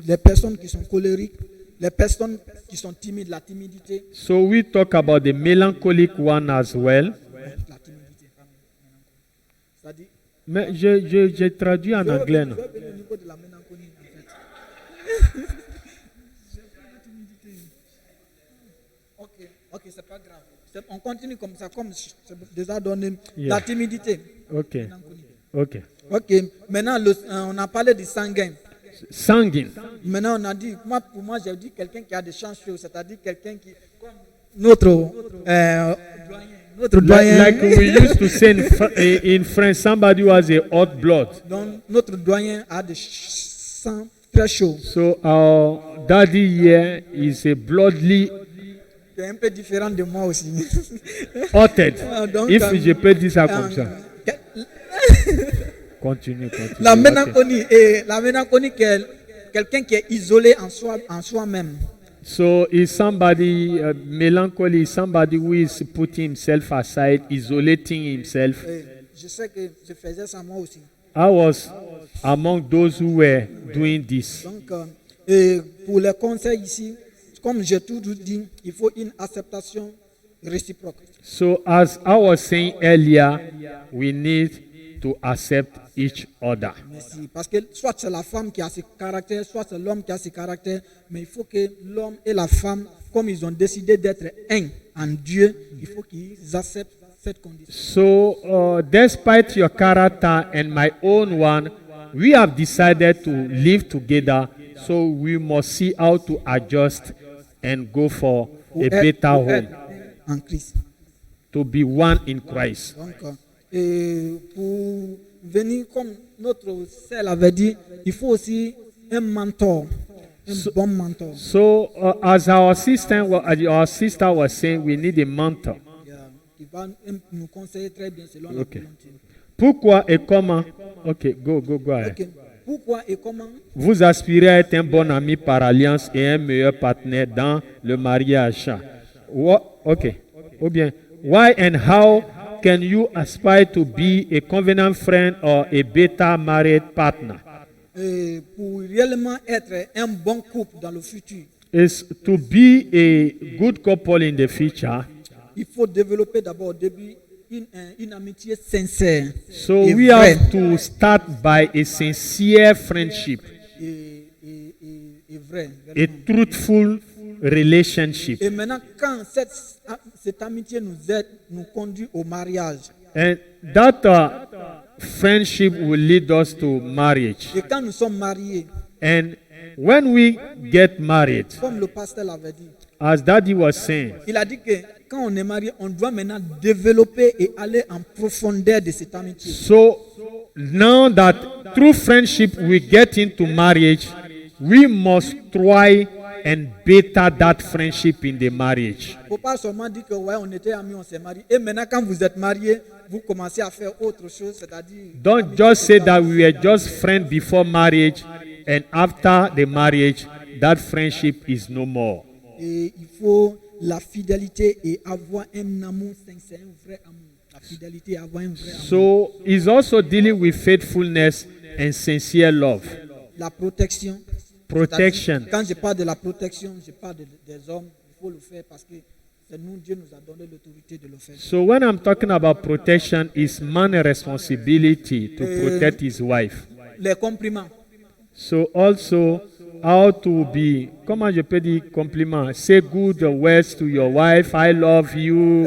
les personnes qui sont colériques, les personnes qui sont timides, la timidité. so we talk about the melancholic one as well. La timidité, pardon, mélancolie. C'est-à-dire, Mais j'ai traduit en anglais, non? je vais venir au niveau de la mélancolie, en fait. J'ai pris la timidité. Ok, c'est pas grave. On continue comme ça, comme c'est déjà donné. Yeah. La timidité, Ok, mélancolie. ok. Ok, maintenant on a parlé du sanguin. Sanguine. Maintenant on a dit, pour moi j'ai dit quelqu'un qui a des chances chaudes, c'est-à-dire quelqu'un qui, comme notre doyen, Like we used to say in French, somebody who has a hot blood. donc notre doyen a des sang très chaud. So our daddy here is a bloodly C'est un peu différent de moi aussi. hotted. Donc, If je peux dire ça comme ça. que- Continue. La Ok. mélancolie, quelqu'un qui est isolé en soi-même. So is somebody melancholy? Is somebody who is putting himself aside, isolating himself. Et je sais que je faisais ça moi aussi. I was among those who were doing this. Donc, et pour les conseils ici, comme j'ai toujours dit, il faut une acceptation réciproque. So as I was saying earlier, we need to accept each other. Merci. Parce que soit c'est la femme qui a ses caractères, soit c'est l'homme qui a ses caractères, mais il faut que l'homme et la femme, comme ils ont décidé d'être un en Dieu, il faut qu'ils acceptent cette condition. So despite your character and my own one, we have decided to live together. So we must see how to adjust and go for a better Pour home, être en Christ. to be one in Christ. Donc, et pour venir, comme notre sœur l'avait dit, il faut aussi un mentor, un bon mentor. So as our sister was saying, we need a mentor. Qui va nous conseiller très bien selon la Ok. volonté. Pourquoi et comment? Ok, go ahead. Ok. Pourquoi et comment? Vous aspirez à être un bon ami par alliance et un meilleur partenaire dans le mariage. Ok. Ou bien, why and how can you aspire to be a covenant friend or a better married partner? pour réellement être un bon couple dans le futur, is to be a good couple in the future. il faut développer d'abord au début une amitié sincère So et, we vraie, have to start by a sincere friendship, et vraie, a vraiment. truthful relationship. Et maintenant, quand cette amitié nous aide, nous conduit au mariage, And that friendship will lead us to marriage. et quand nous sommes mariés, And when we get married, comme le pasteur l'avait dit, as Daddy was saying, il a dit que quand on est marié, on doit maintenant développer et aller en profondeur de cette amitié. so now that through friendship we get into marriage, we must try and better that friendship in the marriage. Il ne faut pas seulement dire que ouais, on était amis, on s'est mariés. Et maintenant, quand vous êtes mariés, vous commencez à faire autre chose, c'est-à-dire. Don't l'amitié just say totale. that we were just friends before marriage and after the marriage, that friendship is no more. Et il faut la fidélité et avoir un amour sincère, un vrai amour. La fidélité et avoir un vrai amour. So he's also dealing with faithfulness and sincere love. La protection. Protection. C'est-à-dire, quand je parle de la protection, je parle des hommes. Il faut le faire parce que c'est nous, Dieu nous a donné l'autorité de le faire. So when I'm talking about protection, it's man's responsibility to protect his wife. Les compliments. So also how to be, comment je peux dire compliment? Say good words to your wife. I love you.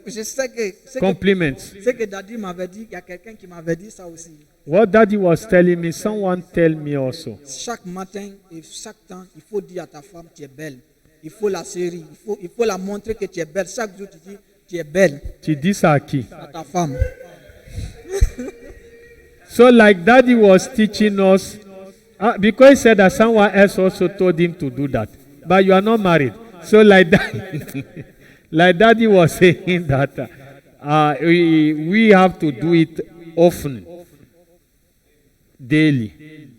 Je sais que, Compliments. ce que Daddy m'avait dit, il y a quelqu'un qui m'avait dit ça aussi. What Daddy was telling me, someone tell me also. Chaque matin et chaque temps, il faut dire à ta femme, tu es belle. Il faut la chérir, il faut la montrer que tu es belle. Chaque jour, tu dis, tu es belle Tu dis ça à qui? à ta femme. So like Daddy was teaching us, because he said that someone else also told him to do that. But you are not married. So like that, like Daddy was saying that we have to do it often, daily.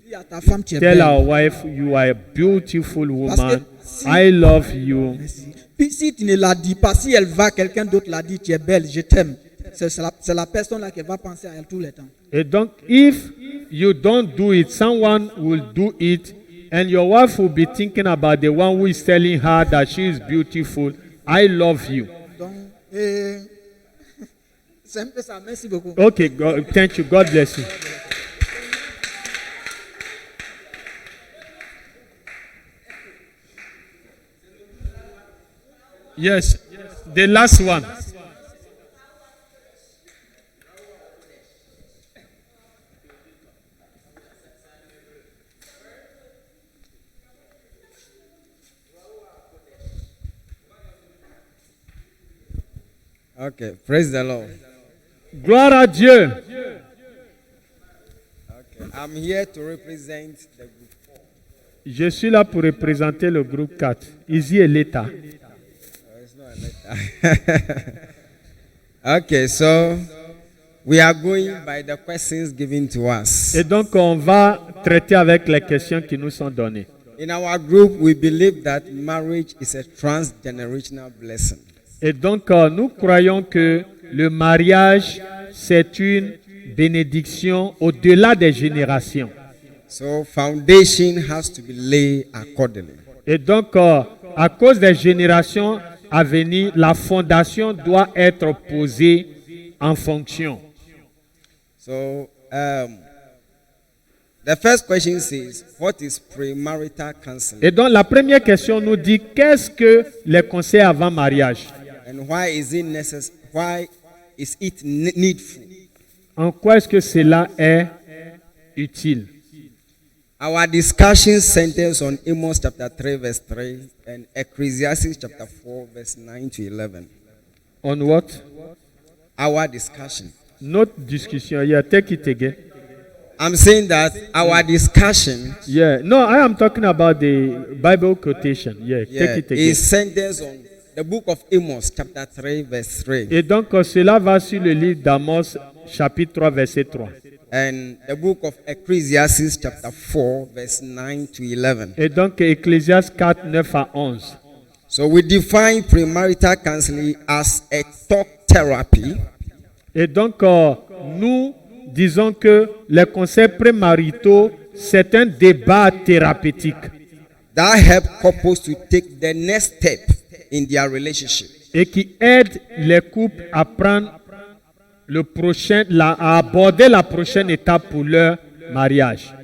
Dis à ta femme, tu es Tell belle. our wife, you are a beautiful Parce que woman. si- I love you. Merci. Puis si tu ne la dis pas, si elle va, quelqu'un d'autre l'a dit, tu es belle, je t'aime. C'est la personne là qui va penser à elle tout le temps. Et donc, if you don't do it, someone will do it, and your wife will be thinking about the one who is telling her that she is beautiful. I love you. Donc, c'est un peu ça. Merci beaucoup. Okay, thank you. God bless you. Yes, the last one. Okay, praise the Lord. Gloire à Dieu. Okay, I'm here to represent the group. Je suis là pour représenter le groupe 4, Ici et l'État. It's not a letter. Okay, so we are going by the questions given to us. Et donc, on va traiter avec les questions qui nous sont données. In our group, we believe that marriage is a transgenerational blessing. Et donc, nous croyons que le mariage, c'est une bénédiction au-delà des générations. So foundation has to be laid accordingly. Et donc, à cause des générations à venir, la fondation doit être posée en fonction. So the first question says, what is premarital counseling Et donc, la première question nous dit, qu'est-ce que les conseils avant mariage? and why is it necessary? Why is it needful? En quoi est-ce que cela est utile? Our discussion centers on Amos chapter 3 verse 3 and Ecclesiastes chapter 4 verse 9 to 11. On what? Our discussion. Notre discussion. Yeah, take it again. I'm saying that our discussion Yeah. No, I am talking about the Bible quotation. Yeah, take it again. is centers on the book of Amos chapter 3 verse 3 Et donc, cela va sur le livre d'Amos, chapitre 3, verset 3. and the book of Ecclesiastes chapter 4 verse 9 to 11. Et donc, Ecclésiaste 4, 9 à 11. So we define premarital counseling as a talk therapy Et donc, nous disons que les conseils prémaritaux c'est un débat thérapeutique that help couples to take the next step in their relationship. et qui aide les couples à prendre à aborder la prochaine étape pour leur mariage.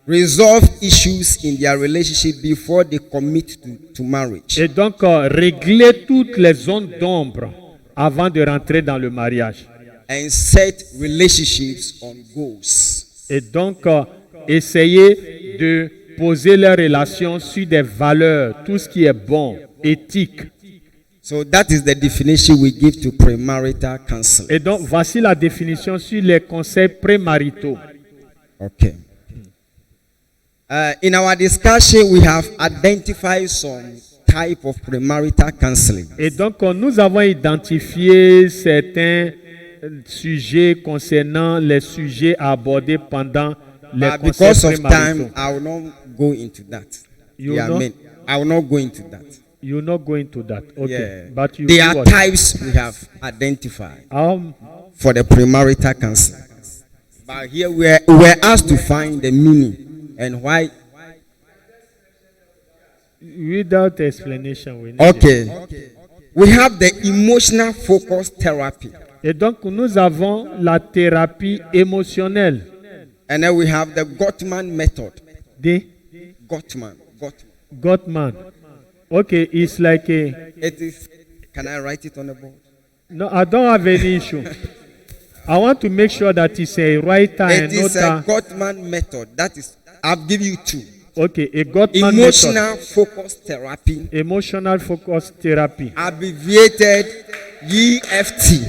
Resolve issues in their relationship before they commit to marriage. Et donc régler toutes les zones d'ombre avant de rentrer dans le mariage. And set relationships on goals. Et donc essayer de poser leurs relations sur des valeurs, tout ce qui est bon, éthique. So that is the definition we give to premarital counseling. Et donc voici la définition sur les conseils prémaritaux. Okay. In our discussion, we have identified some type of premarital counseling. Et donc nous avons identifié certains sujets concernant les sujets à aborder pendant les conseils Because of time, prémaritaux. I will not go into that. You Yeah, will not? amen. I will not go into that. You're not going to that. Okay. Yeah. But you There do are what? types we have identified for the premarital counseling. But here we were asked to find the meaning and why. Without explanation, we need Okay. We have the emotional focus therapy. Et donc, nous avons la thérapie émotionnelle. And then we have the Gottman method. De Gottman. Gottman. Okay, it's like a... It is. Can I write it on the board? No, I don't have any issue. I want to make sure that it's a writer It and is not a a... Gottman method. That is. I'll give you two. Okay, a Gottman method. Emotional focus therapy, Emotional focus therapy. abbreviated EFT.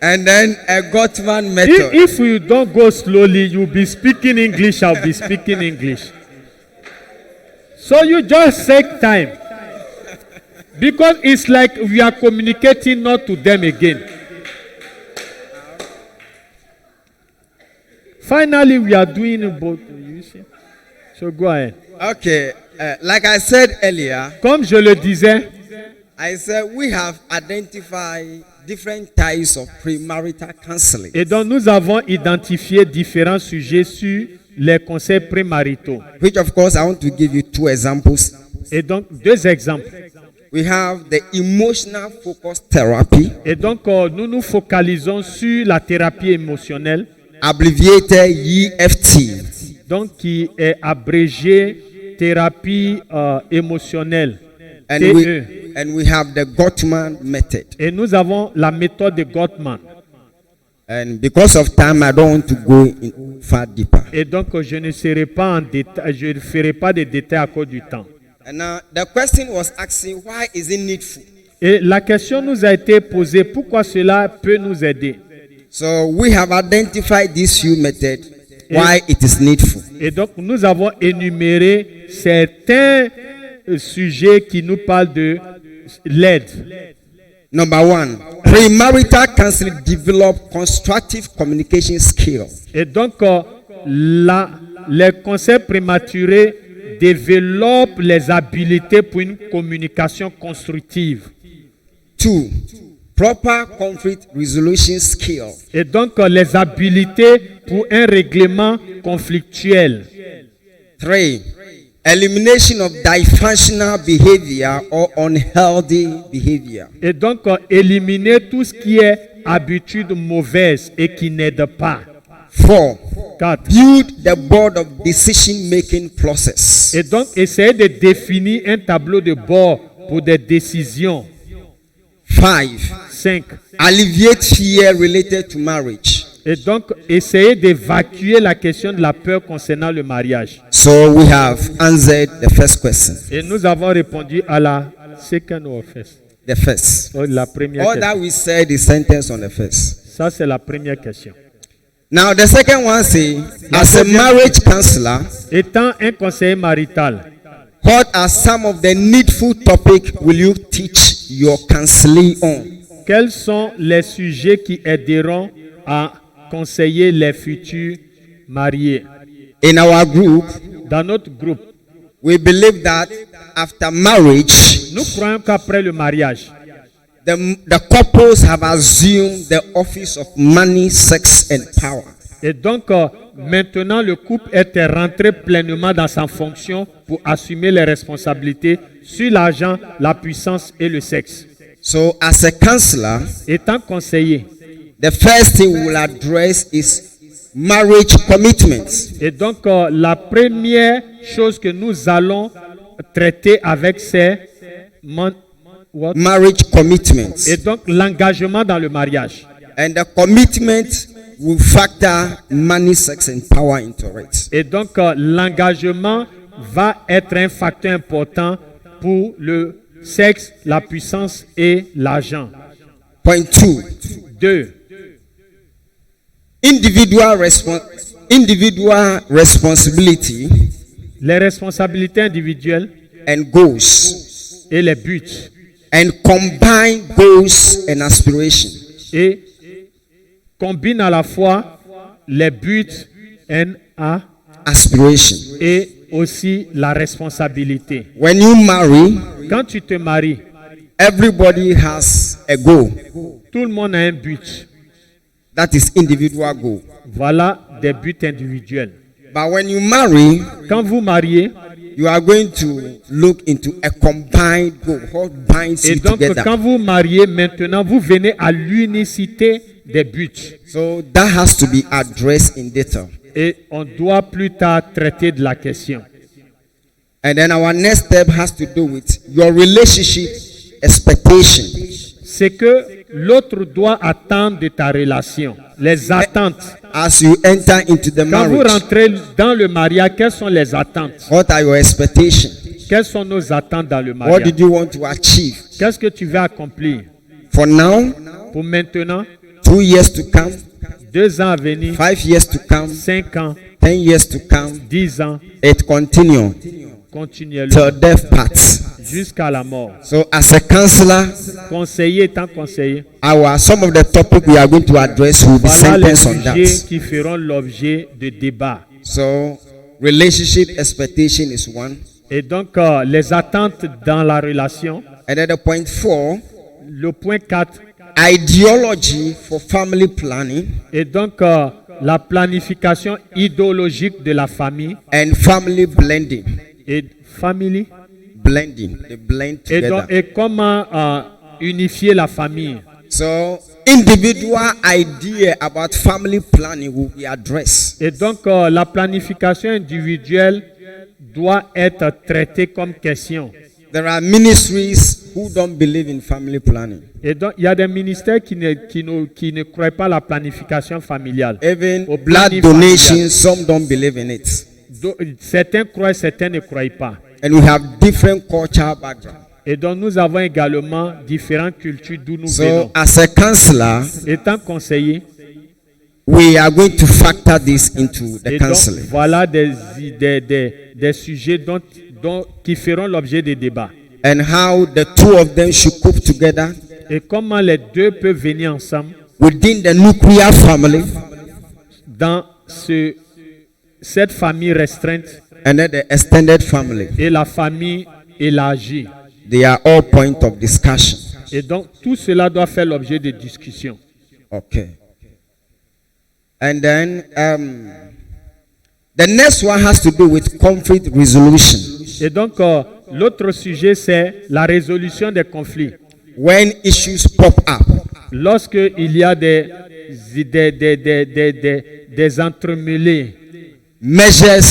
And then a Gottman method. If you don't go slowly, you'll be speaking English, I'll be speaking English. So you just take time. Because it's like we are communicating not to them again. Finally, we are doing both. You see? So go ahead. Okay, like I said earlier, Comme je le disais, I said we have identified different types of premarital counseling. et donc nous avons identifié différents sujets sur les conseils prémaritaux. Which, of course, I want to give you two examples. Et donc, deux exemples. We have the emotional focus therapy, Et donc, nous nous focalisons sur la thérapie émotionnelle, abbreviated EFT. donc qui est abrégée thérapie émotionnelle. And TE. we have the Gottman method. Et nous avons la méthode de Gottman. And because of time, I don't want to go in far deeper. Et donc, je ne serai pas en détail, je ne ferai pas de détails à cause du temps. And now the question was asking, why is it needful? Et la question nous a été posée, pourquoi cela peut nous aider? So we have identified this few method, why it is needful. Et donc, nous avons énuméré certains sujets qui nous parlent de l'aide. Number one, premarital counseling develop constructive communication skills. Et donc, les conseils prématurés développent les habiletés pour une communication constructive. Two, proper conflict resolution skills. Et donc, les habiletés pour un règlement conflictuel. Three, elimination of dysfunctional behavior or unhealthy behavior. Et donc, éliminer tout ce qui est habitude mauvaise et qui n'aide pas. Four, 4. build the board of decision-making process. Et donc, essayer de définir un tableau de bord pour des décisions. 5, 5. alleviate fear related to marriage. Et donc, essayer d'évacuer la question de la peur concernant le mariage. So we have answered the first question. Et nous avons répondu à la second or first. The first. La première All that question. we said is sentence on the first. Ça, c'est la première question. Now the second one say, as a marriage counselor, Étant un conseiller marital, what are some of the needful topics will you teach your counseling on? quels sont les sujets qui aideront à conseiller les futurs mariés? In our group, Dans notre groupe, we believe that after marriage, nous croyons qu'après le mariage, the couples have assumed the office of money, sex, and power. Et donc, maintenant, le couple est rentré pleinement dans sa fonction pour assumer les responsabilités sur l'argent, la puissance et le sexe. So, as a counselor, Étant conseiller, the first thing we will address is marriage commitments. et donc, la première chose que nous allons traiter avec c'est Marriage commitments. et donc l'engagement dans le mariage. And the commitment will factor money, sex, and power into it. Et donc, l'engagement va être un facteur important pour le sexe, la puissance et l'argent. Point 2. 2. Individual responsibility Les responsabilités individuelles and goals, et les buts. and combine goals and aspiration. Et combine à la fois les buts Aspiration. et aussi la responsabilité. When you marry, Quand tu te maries, everybody has a goal. tout le monde a un but. That is individual goal. Voilà des buts individuels. But when you marry, Quand vous mariez, you are going to look into a combined goal. What binds et you donc together? quand vous mariez maintenant, vous venez à l'unicité des buts. So that has to be addressed in detail. Et on doit plus tard traiter de la question. And then our next step has to do with your relationship expectation. C'est que l'autre doit attendre de ta relation. Les attentes. As you enter into the Quand vous marriage, rentrez dans le mariage, quelles sont les attentes? what are your expectations? Quelles sont nos attentes dans le What mariage? did you want to achieve? Qu'est-ce que tu veux accomplir? For now, Pour maintenant, 2 years to come, 2 ans à venir, 5 years to come, 5 ans, 10 years to come, 10 ans, it continues continuez-le till death parts. jusqu'à la mort. So as a counselor, Conseiller étant conseiller, some of the topics we are going to address will be voilà les sentenced on that. sujets qui feront l'objet de débats. So relationship expectation is one. Et donc, les attentes dans la relation. And then the point 4, Le point 4, ideology for family planning et donc la planification idéologique de la famille and family blending. et family. Blending, they blend Et, donc, together. et comment unifier la famille. So individual idea about family planning will be addressed. Et donc, la planification individuelle doit être traitée comme question. There are ministries who don't believe in family planning. Et donc, il y a des ministères qui ne croient pas à la planification familiale. Even Au blood planning donation, familial. some don't believe in it. Certains croient, certains ne croient pas. And we have different cultural background. Et donc, nous avons également différentes cultures d'où nous So venons. as a counselor, Étant conseiller, we are going to factor this into the et donc, counseling. voilà des sujets qui feront l'objet des débats. And how the two of them should cope together Et comment les deux peuvent venir ensemble within the nuclear family dans cette famille restreinte and then the extended family. et la famille élargie. They are all point of discussion. Et donc, tout cela doit faire l'objet de discussions. Okay. And then the next one has to do with conflict resolution. Et donc, l'autre sujet, c'est la résolution des conflits. When issues pop up, Lorsque il y a des entremêlés measures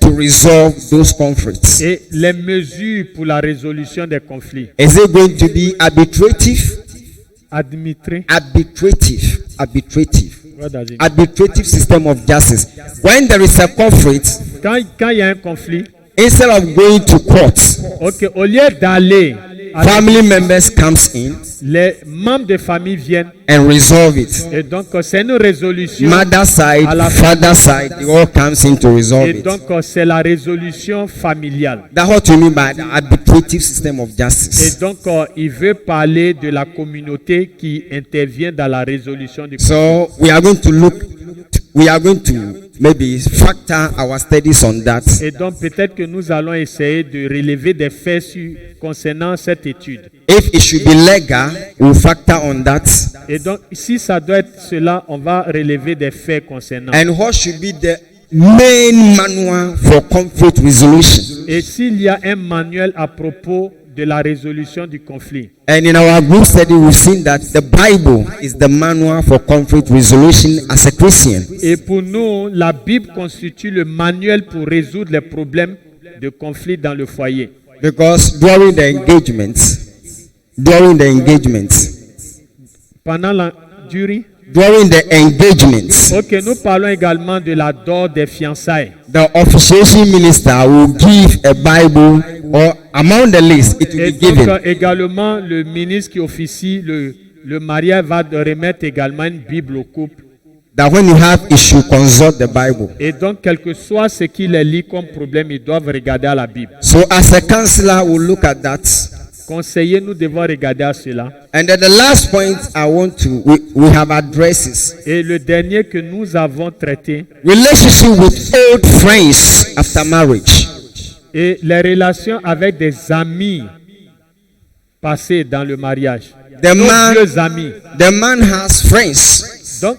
to resolve those conflicts. et les mesures pour la résolution des conflits. Is it going to be arbitrative? Admittrer. Arbitrative. What does it mean? Arbitrative system of justice. When there is a conflict, Quand il y a un conflit, instead of going to court, ok, au lieu d'aller, family members comes in les membres de famille viennent and resolve it. et donc c'est une résolution. Mother side, À la father side, they all comes in to resolve Et it. donc c'est la résolution familiale. That's what you mean by the arbitrative system of Et justice. donc il veut parler de la communauté qui intervient dans la résolution du conflit. So we are going to maybe factor our studies on that. Et donc peut-être que nous allons essayer de relever des faits concernant cette étude. If it should be legal, we'll factor on that. Et donc si ça doit être cela, on va relever des faits concernant. And what should be the main manual for conflict resolution? Et s'il y a un manuel à propos de la résolution du conflit. And in our group study, we've seen that the Bible is the manual for conflict resolution as a Christian. Et pour nous, la Bible constitue le manuel pour résoudre les problèmes de conflit dans le foyer. Because during the engagements, Ok, nous parlons également de la dot des fiançailles. the officiating minister will give a Bible, or among the list, it will Et be donc given. également, le ministre qui officie le mariage va remettre également une Bible au couple. That when you have issue, consult the Bible. Et donc, quel que soit ce qu'il lit comme problème, ils doivent regarder à la Bible. So as a counselor, we'll look at that. Conseiller, nous devons regarder à cela. And then the last point I want to, we have addresses. Et le dernier que nous avons traité, Relationship with old friends after marriage. et les relations avec des amis passés dans le mariage. The Nos man, vieux amis. the man has friends. Donc,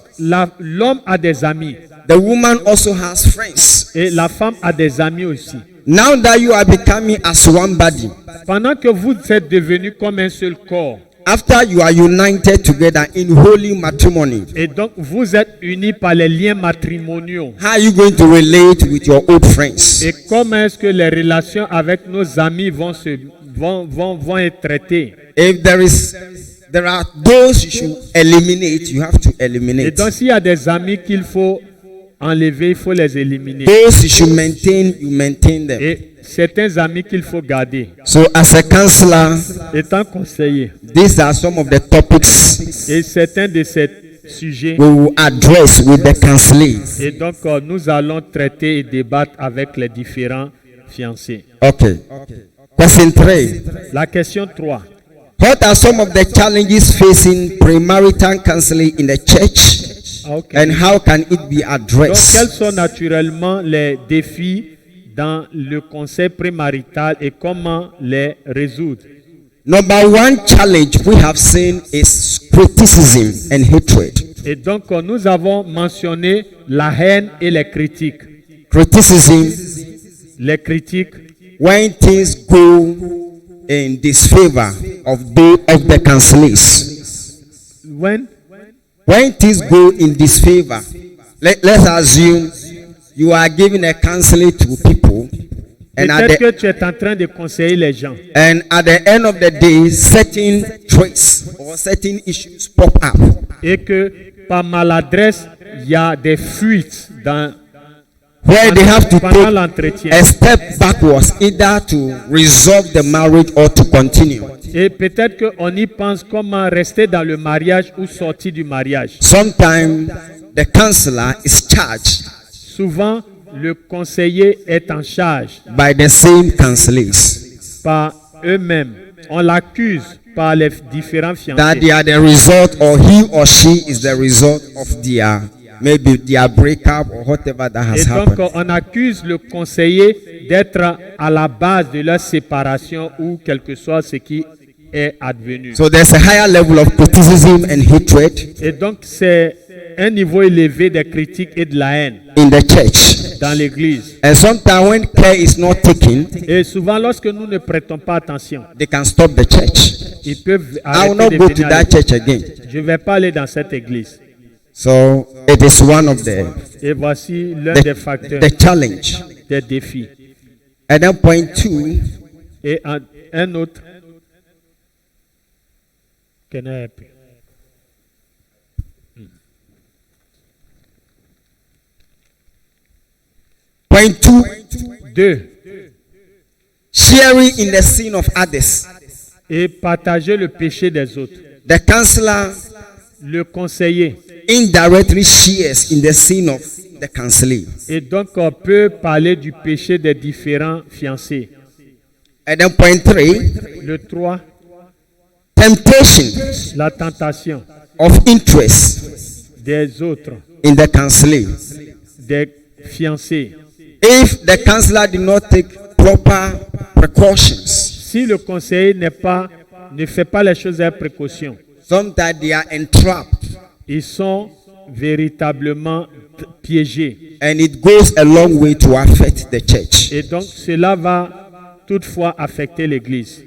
l'homme a des amis. The woman also has friends. Et la femme a des amis aussi. Now that you are becoming as one body, Pendant que vous êtes devenus comme un seul corps, after you are united together in holy matrimony, et donc vous êtes unis par les liens matrimoniaux, how are you going to relate with your old friends? et comment est-ce que les relations avec nos amis vont être traitées? If there are those you should eliminate, you have to Et eliminate. donc s'il y a des amis qu'il faut enlever, il faut les éliminer. Those you should maintain, you maintain them. Et certains amis qu'il faut garder. So as a counselor, Étant conseiller, these are some of the topics et certains de ces sujets, we will address with the counseling. et donc nous allons traiter et débattre avec les différents fiancés. Okay. Question 3. La question 3. What are some of the challenges facing premarital counseling in the church, Ok. and how can it be Donc, quels addressed? sont naturellement les défis dans le conseil prémarital et comment les résoudre? Number one challenge we have seen is criticism and hatred. Et donc, nous avons mentionné la haine et les critiques. Criticism Les critiques, when things go in disfavor of the counsellors. When things go in disfavor, let's assume you are giving a counseling to people, and peut-être que tu es en train de conseiller les gens. at the end of the day, certain traits or certain issues pop up. Et que par maladresse, il y a des fuites dans Where they have to pendant take l'entretien. a step backwards, either to resolve the marriage or to continue. Et peut-être qu'on y pense comment rester dans le mariage ou sortir du mariage. Sometimes the counselor is charged Souvent, le conseiller est en charge by the same counselors par eux-mêmes. On l'accuse par les différents that fiancés. they are the result, or he or she is the result of their maybe their breakup or whatever that Et has donc, happened. on accuse le conseiller d'être à la base de leur séparation ou quel que soit ce qui est advenu. So there's a higher level of criticism and hatred Et donc, c'est un niveau élevé de critiques et de la haine in the church. dans l'Église. And sometimes when care is not taken, Et souvent, lorsque nous ne prêtons pas attention, they can stop the church. ils peuvent I will arrêter not de go to venir à that l'église. church again. Je ne vais pas aller dans cette église. So it is one of the Et voici l'un des facteurs the challenge. des défis. And then point 2, Et un autre. Can I help you? point 2, 2. sharing in the sin of others. Et partager le péché des autres. The counselor Le conseiller. indirectly shares in the sin of the counselee. Et donc, on peut parler du péché des différents fiancés. And then point 3, Le 3. temptation La tentation of interest des autres. in the counseling. fiancés, if the counselor did not take proper precautions, si le conseiller ne fait pas les choses avec précaution, sometimes they are entrapped, ils sont véritablement piégés. and it goes a long way to affect the church. Et donc, cela va toutefois affecter l'Église.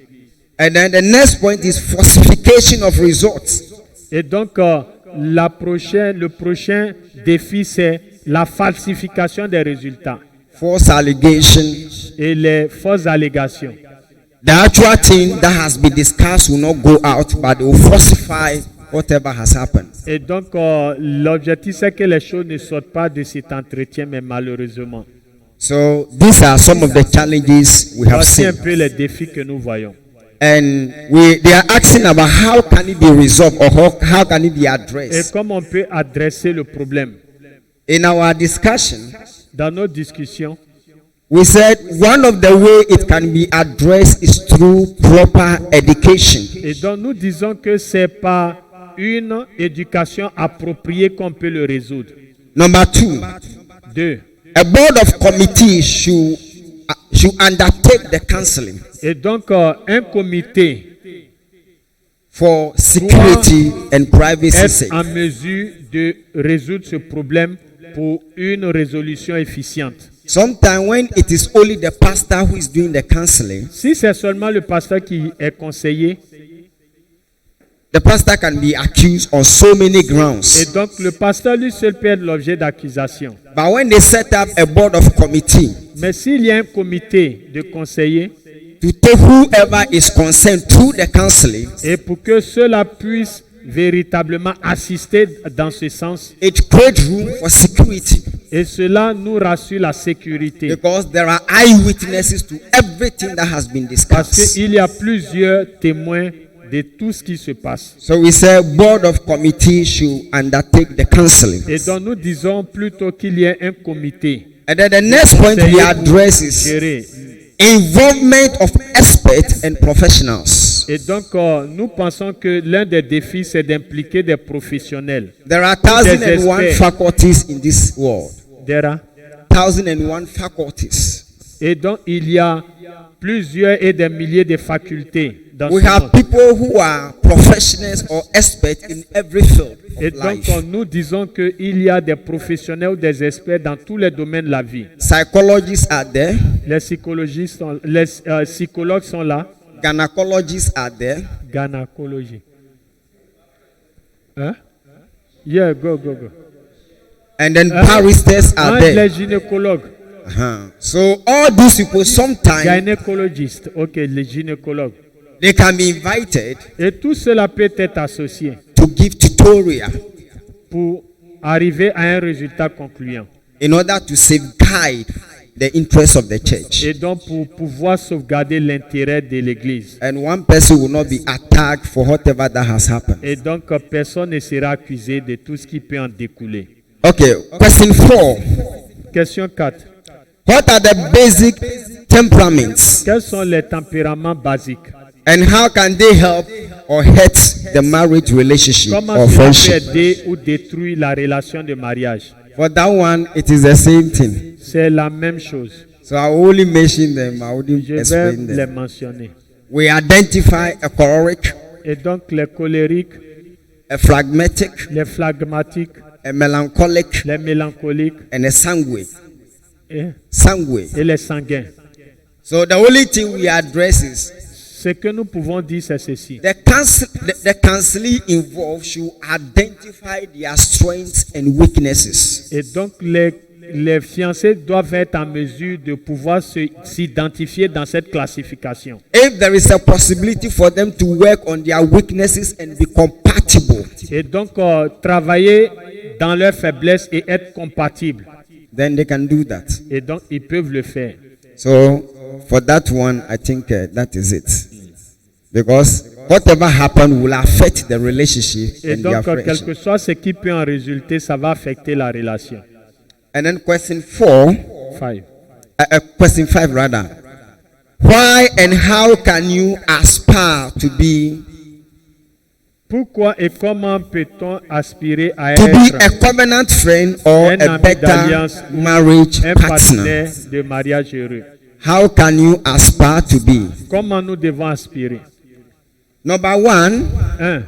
And then the next point is falsification of results. Et donc, le prochain défi, c'est la falsification des résultats False allegation. et les fausses allégations. The actual thing that has been discussed will not go out, but they will falsify whatever has happened. Et donc, l'objectif, c'est que les choses ne sortent pas de cet entretien, mais malheureusement. So these are some of the challenges we have Voici un seen. peu les défis que nous voyons. And they are asking about how can it be resolved, or how can it be Et addressed. comment on peut adresser le problème? In our discussion, Dans nos discussions, we said one of the way it can be addressed is through proper education. et donc nous disons que c'est par une éducation appropriée qu'on peut le résoudre. Number two, 2. a board of committee should undertake the counseling Et donc, un comité for security and privacy est sake. en mesure de résoudre ce problème pour une résolution efficiente. Sometimes when it is only the pastor who is doing the counseling, Si c'est seulement le pasteur qui est conseillé, the pastor can be accused on so many et grounds. donc le pasteur lui seul peut être l'objet d'accusation. But when they set up a board of committee Mais s'il y a un comité de conseillers, to take whoever is concerned through the counseling, et pour que cela puisse véritablement assister dans ce sens, it creates room for security, et cela nous rassure la sécurité. because there are eyewitnesses to everything that has been Parce discussed. qu'il y a plusieurs témoins de tout ce qui se passe. So we say board of committee should undertake the counseling. Et donc nous disons plutôt qu'il y ait un comité And then the next point we address is géré. involvement of experts and professionals. Et donc nous pensons que l'un des défis, c'est d'impliquer des professionnels. There are 1,001 experts. faculties in this world. There are- 1,001 faculties. Et donc il y a plusieurs et des milliers de facultés dans We ce have monde. people who are professionals or experts in every field Et of donc life. nous disons qu'il y a des professionnels ou des experts dans tous les domaines de la vie. Psychologists are there. Les psychologistes sont, les psychologues sont là. Gynecologists are there. Gynecologie. Hein? Yeah, go. And then barristers are Les there. gynécologues. So all these people sometimes Gynécologistes. Ok, les gynécologues. they can be invited Et tout cela peut être associé to give tutorial pour arriver à un résultat concluant. in order to safeguard the interests of the church. Et donc pour pouvoir sauvegarder l'intérêt de l'Église. And one person will not be attacked for whatever that has happened. Et donc personne ne sera accusé de tout ce qui peut en découler. Okay, question 4. Question 4. What are the basic temperaments Quels sont les tempéraments basiques? and how can they help or hurt the marriage relationship Comment or cela peut friendship? aider ou détruire la relation de mariage? For that one, it is the same thing. C'est la même chose. So I will only mention them, I wouldn't Je vais explain les them. mentionner. We identify a choleric, Et donc les colériques, a phlegmatic, les phlegmatiques, a melancholic, les mélancoliques and a sanguine. et Sanguine. les sanguins. So the only thing we address is Ce que nous pouvons dire, c'est ceci. the counseling involved should identify their strengths and weaknesses. Et donc les fiancés doivent être en mesure de pouvoir s'identifier dans cette classification. If there is a possibility for them to work on their weaknesses and be compatible, Et donc travailler dans leurs faiblesses et être compatibles. then they can do that. Et donc ils peuvent le faire. So for that one, I think that is it. Because whatever happened will affect the relationship Et and their donc quel friendship. que soit ce qui peut en résulter, ça va affecter la relation. And then question 4, 5. question 5 rather. Why and how can you aspire to be Pourquoi et comment peut-on aspirer à to be a être covenant friend or un a ami better d'alliance ou marriage un partner? partenaire de mariage heureux? How can you aspire to be? Comment nous devons aspirer? Number one, Un,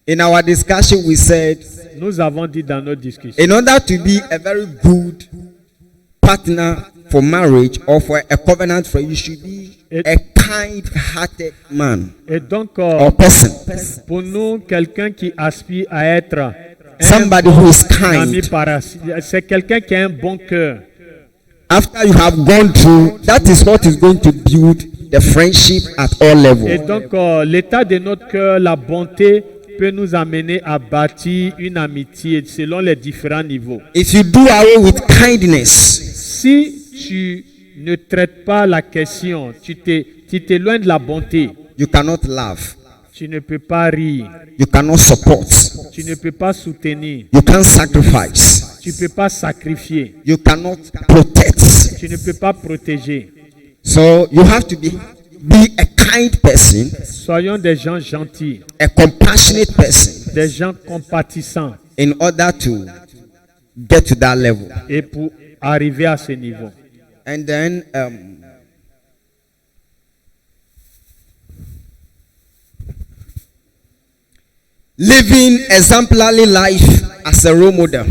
in our discussion, we said, nous avons dit dans notre discussion, in order to be a very good partner for marriage or for a covenant friend, you should be a kind-hearted man et donc or person. pour nous, quelqu'un qui aspire à être un Somebody who is ami kind. c'est quelqu'un qui a un bon cœur. After you have gone through, that is what is going to build the friendship at all Et levels. donc, l'état de notre cœur, la bonté peut nous amener à bâtir une amitié selon les différents niveaux. If you do away with kindness, Si tu ne traites pas la question, tu t'éloignes de la bonté, you cannot laugh, tu ne peux pas rire, you cannot support, tu ne peux pas soutenir, you can't sacrifice, tu ne peux pas sacrifier, you cannot protect. tu ne peux pas protéger. So you have to be a kind person, Soyons des gens gentils, a compassionate person, des gens compatissants in order to get to that level. et pour arriver à ce niveau. And then living exemplary life as a role model.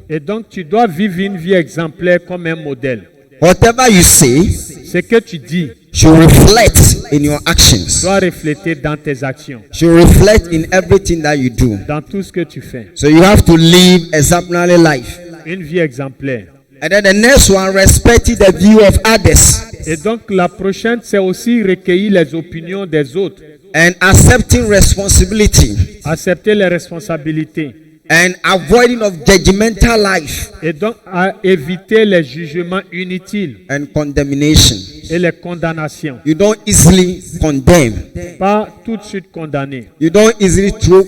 Et donc, tu dois vivre une vie exemplaire comme un modèle. Whatever you say Ce que tu dis should reflect in your actions, doit refléter dans tes actions, should reflect in everything that you do. dans tout ce que tu fais. So you have to live exemplary life. Une vie exemplaire. And then the next one, respecting the view of others Et donc, la prochaine, c'est aussi recueillir les opinions des autres, and accepting responsibility accepter les responsabilités and avoiding of judgmental life et donc à éviter les jugements inutiles and condemnation. et les condamnations. You don't easily condemn. Pas tout de suite condamner. You don't easily throw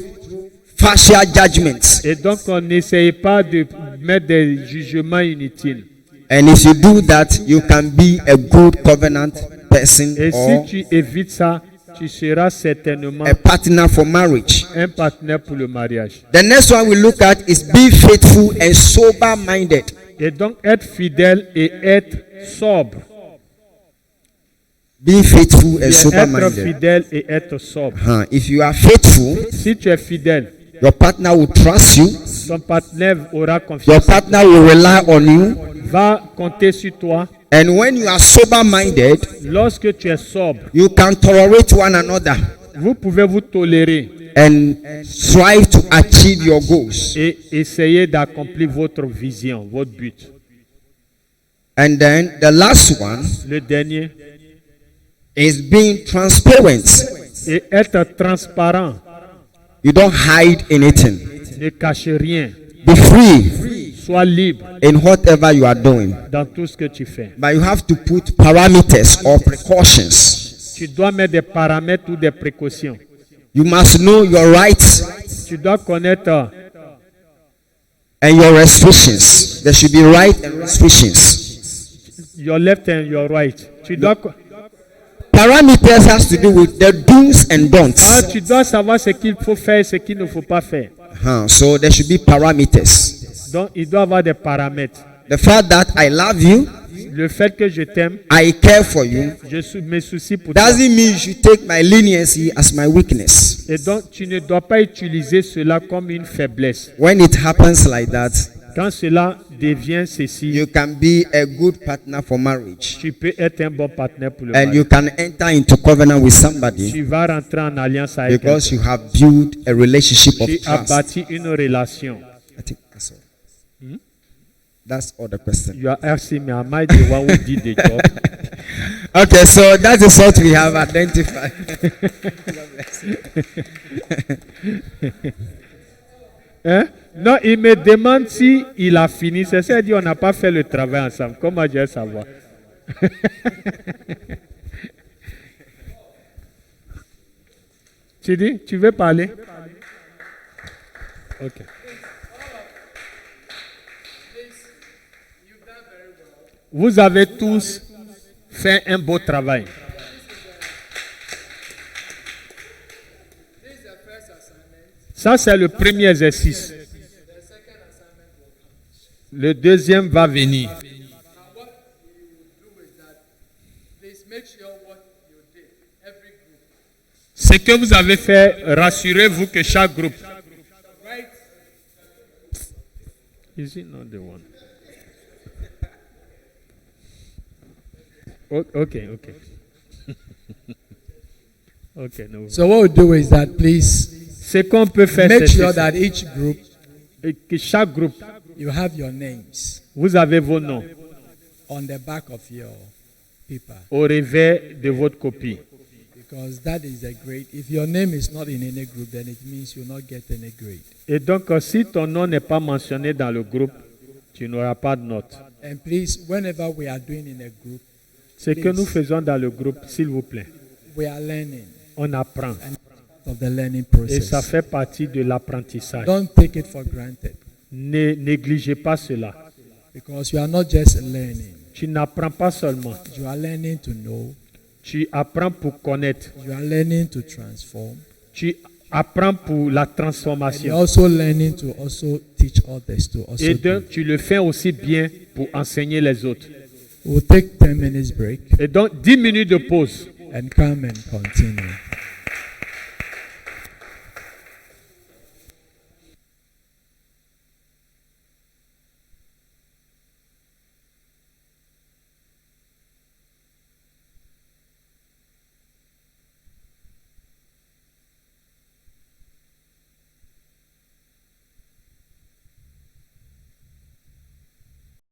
partial judgments. Et donc, on n'essaye pas de mettre des jugements inutiles. And if you do that, you can be a good covenant person Et or si tu évites ça, tu seras certainement a partner for marriage. un partenaire pour le mariage. The next one we look at is be faithful and sober-minded. Et donc, être fidèle et être sobre. Be faithful and Être sober-minded. fidèle et être sobre. If you are faithful, Si tu es fidèle, your partner will trust you. ton partenaire aura Your confiance, partner will rely on you. va compter sur toi. And when you are sober-minded, Lorsque tu es sobre, you can tolerate one another vous pouvez vous tolérer and strive to achieve your goals. et essayer d'accomplir votre vision, votre but. And then the last one Le dernier, is being transparent. et être transparent. You don't hide anything. Ne cache rien. Be free Sois libre in whatever you are doing. dans tout ce que tu fais. But you have to put parameters or precautions. Tu dois mettre des paramètres ou des précautions. You must know your rights Tu dois connaître and your restrictions. There should be right and restrictions. your left and your right. Tu dois, Parameters has to do with the do's and don'ts. tu dois savoir ce qu'il faut faire et ce qu'il ne faut pas faire. So there should be parameters. Donc, il doit y avoir des paramètres. The fact that I love you, Le fait que je t'aime, I care for you, me soucie pour toi. doesn't mean you should take my leniency as my weakness. Et donc, tu ne dois pas utiliser cela comme une faiblesse. When it happens like that, Quand cela devient ceci, you can be a good partner for marriage. tu peux être un bon partenaire pour le And you mariage. can enter into covenant with somebody Tu vas rentrer en alliance avec quelqu'un. because you have built a relationship of Tu as trust. bâti une relation. I think that's all. That's all the question. You are asking me, am I the one who did the job? Okay, so that is what we have identified. Hein? Non, il me demande si il a fini. C'est-à-dire on n'a pas fait le travail ensemble. Comment je vais savoir? Tu dis, tu veux parler? Ok. Vous avez tous fait un beau travail. This is the first Ça, c'est le premier exercice. Le deuxième va venir. Ce que vous avez fait, rassurez-vous que chaque groupe. Is it not the one? Okay. Okay, no. So what we'll do is that please Ce qu'on peut faire, make c'est sure that each group que chaque groupe, you have your names vous avez vos noms on the back of your paper, au revers de votre copie. because that is a grade. If your name is not in any group, then it means you'll not get any grade. Et donc, si ton nom n'est pas mentionné dans le groupe, tu n'auras pas de note. And please, whenever we are doing in a group, Ce que nous faisons dans le groupe, s'il vous plaît, we are learning on apprend. and of the learning Et ça process. fait partie de l'apprentissage. Don't take it for granted, Ne négligez pas cela. because you are not just learning. Tu n'apprends pas seulement. You are learning to know. Tu apprends pour connaître. You are learning to transform. Tu apprends pour la And you're transformation. also learning to also teach others to also Et do. donc, tu le fais aussi bien pour enseigner les autres. We'll take 10 minutes break Et donc, 10 minutes de pause. and come and continue.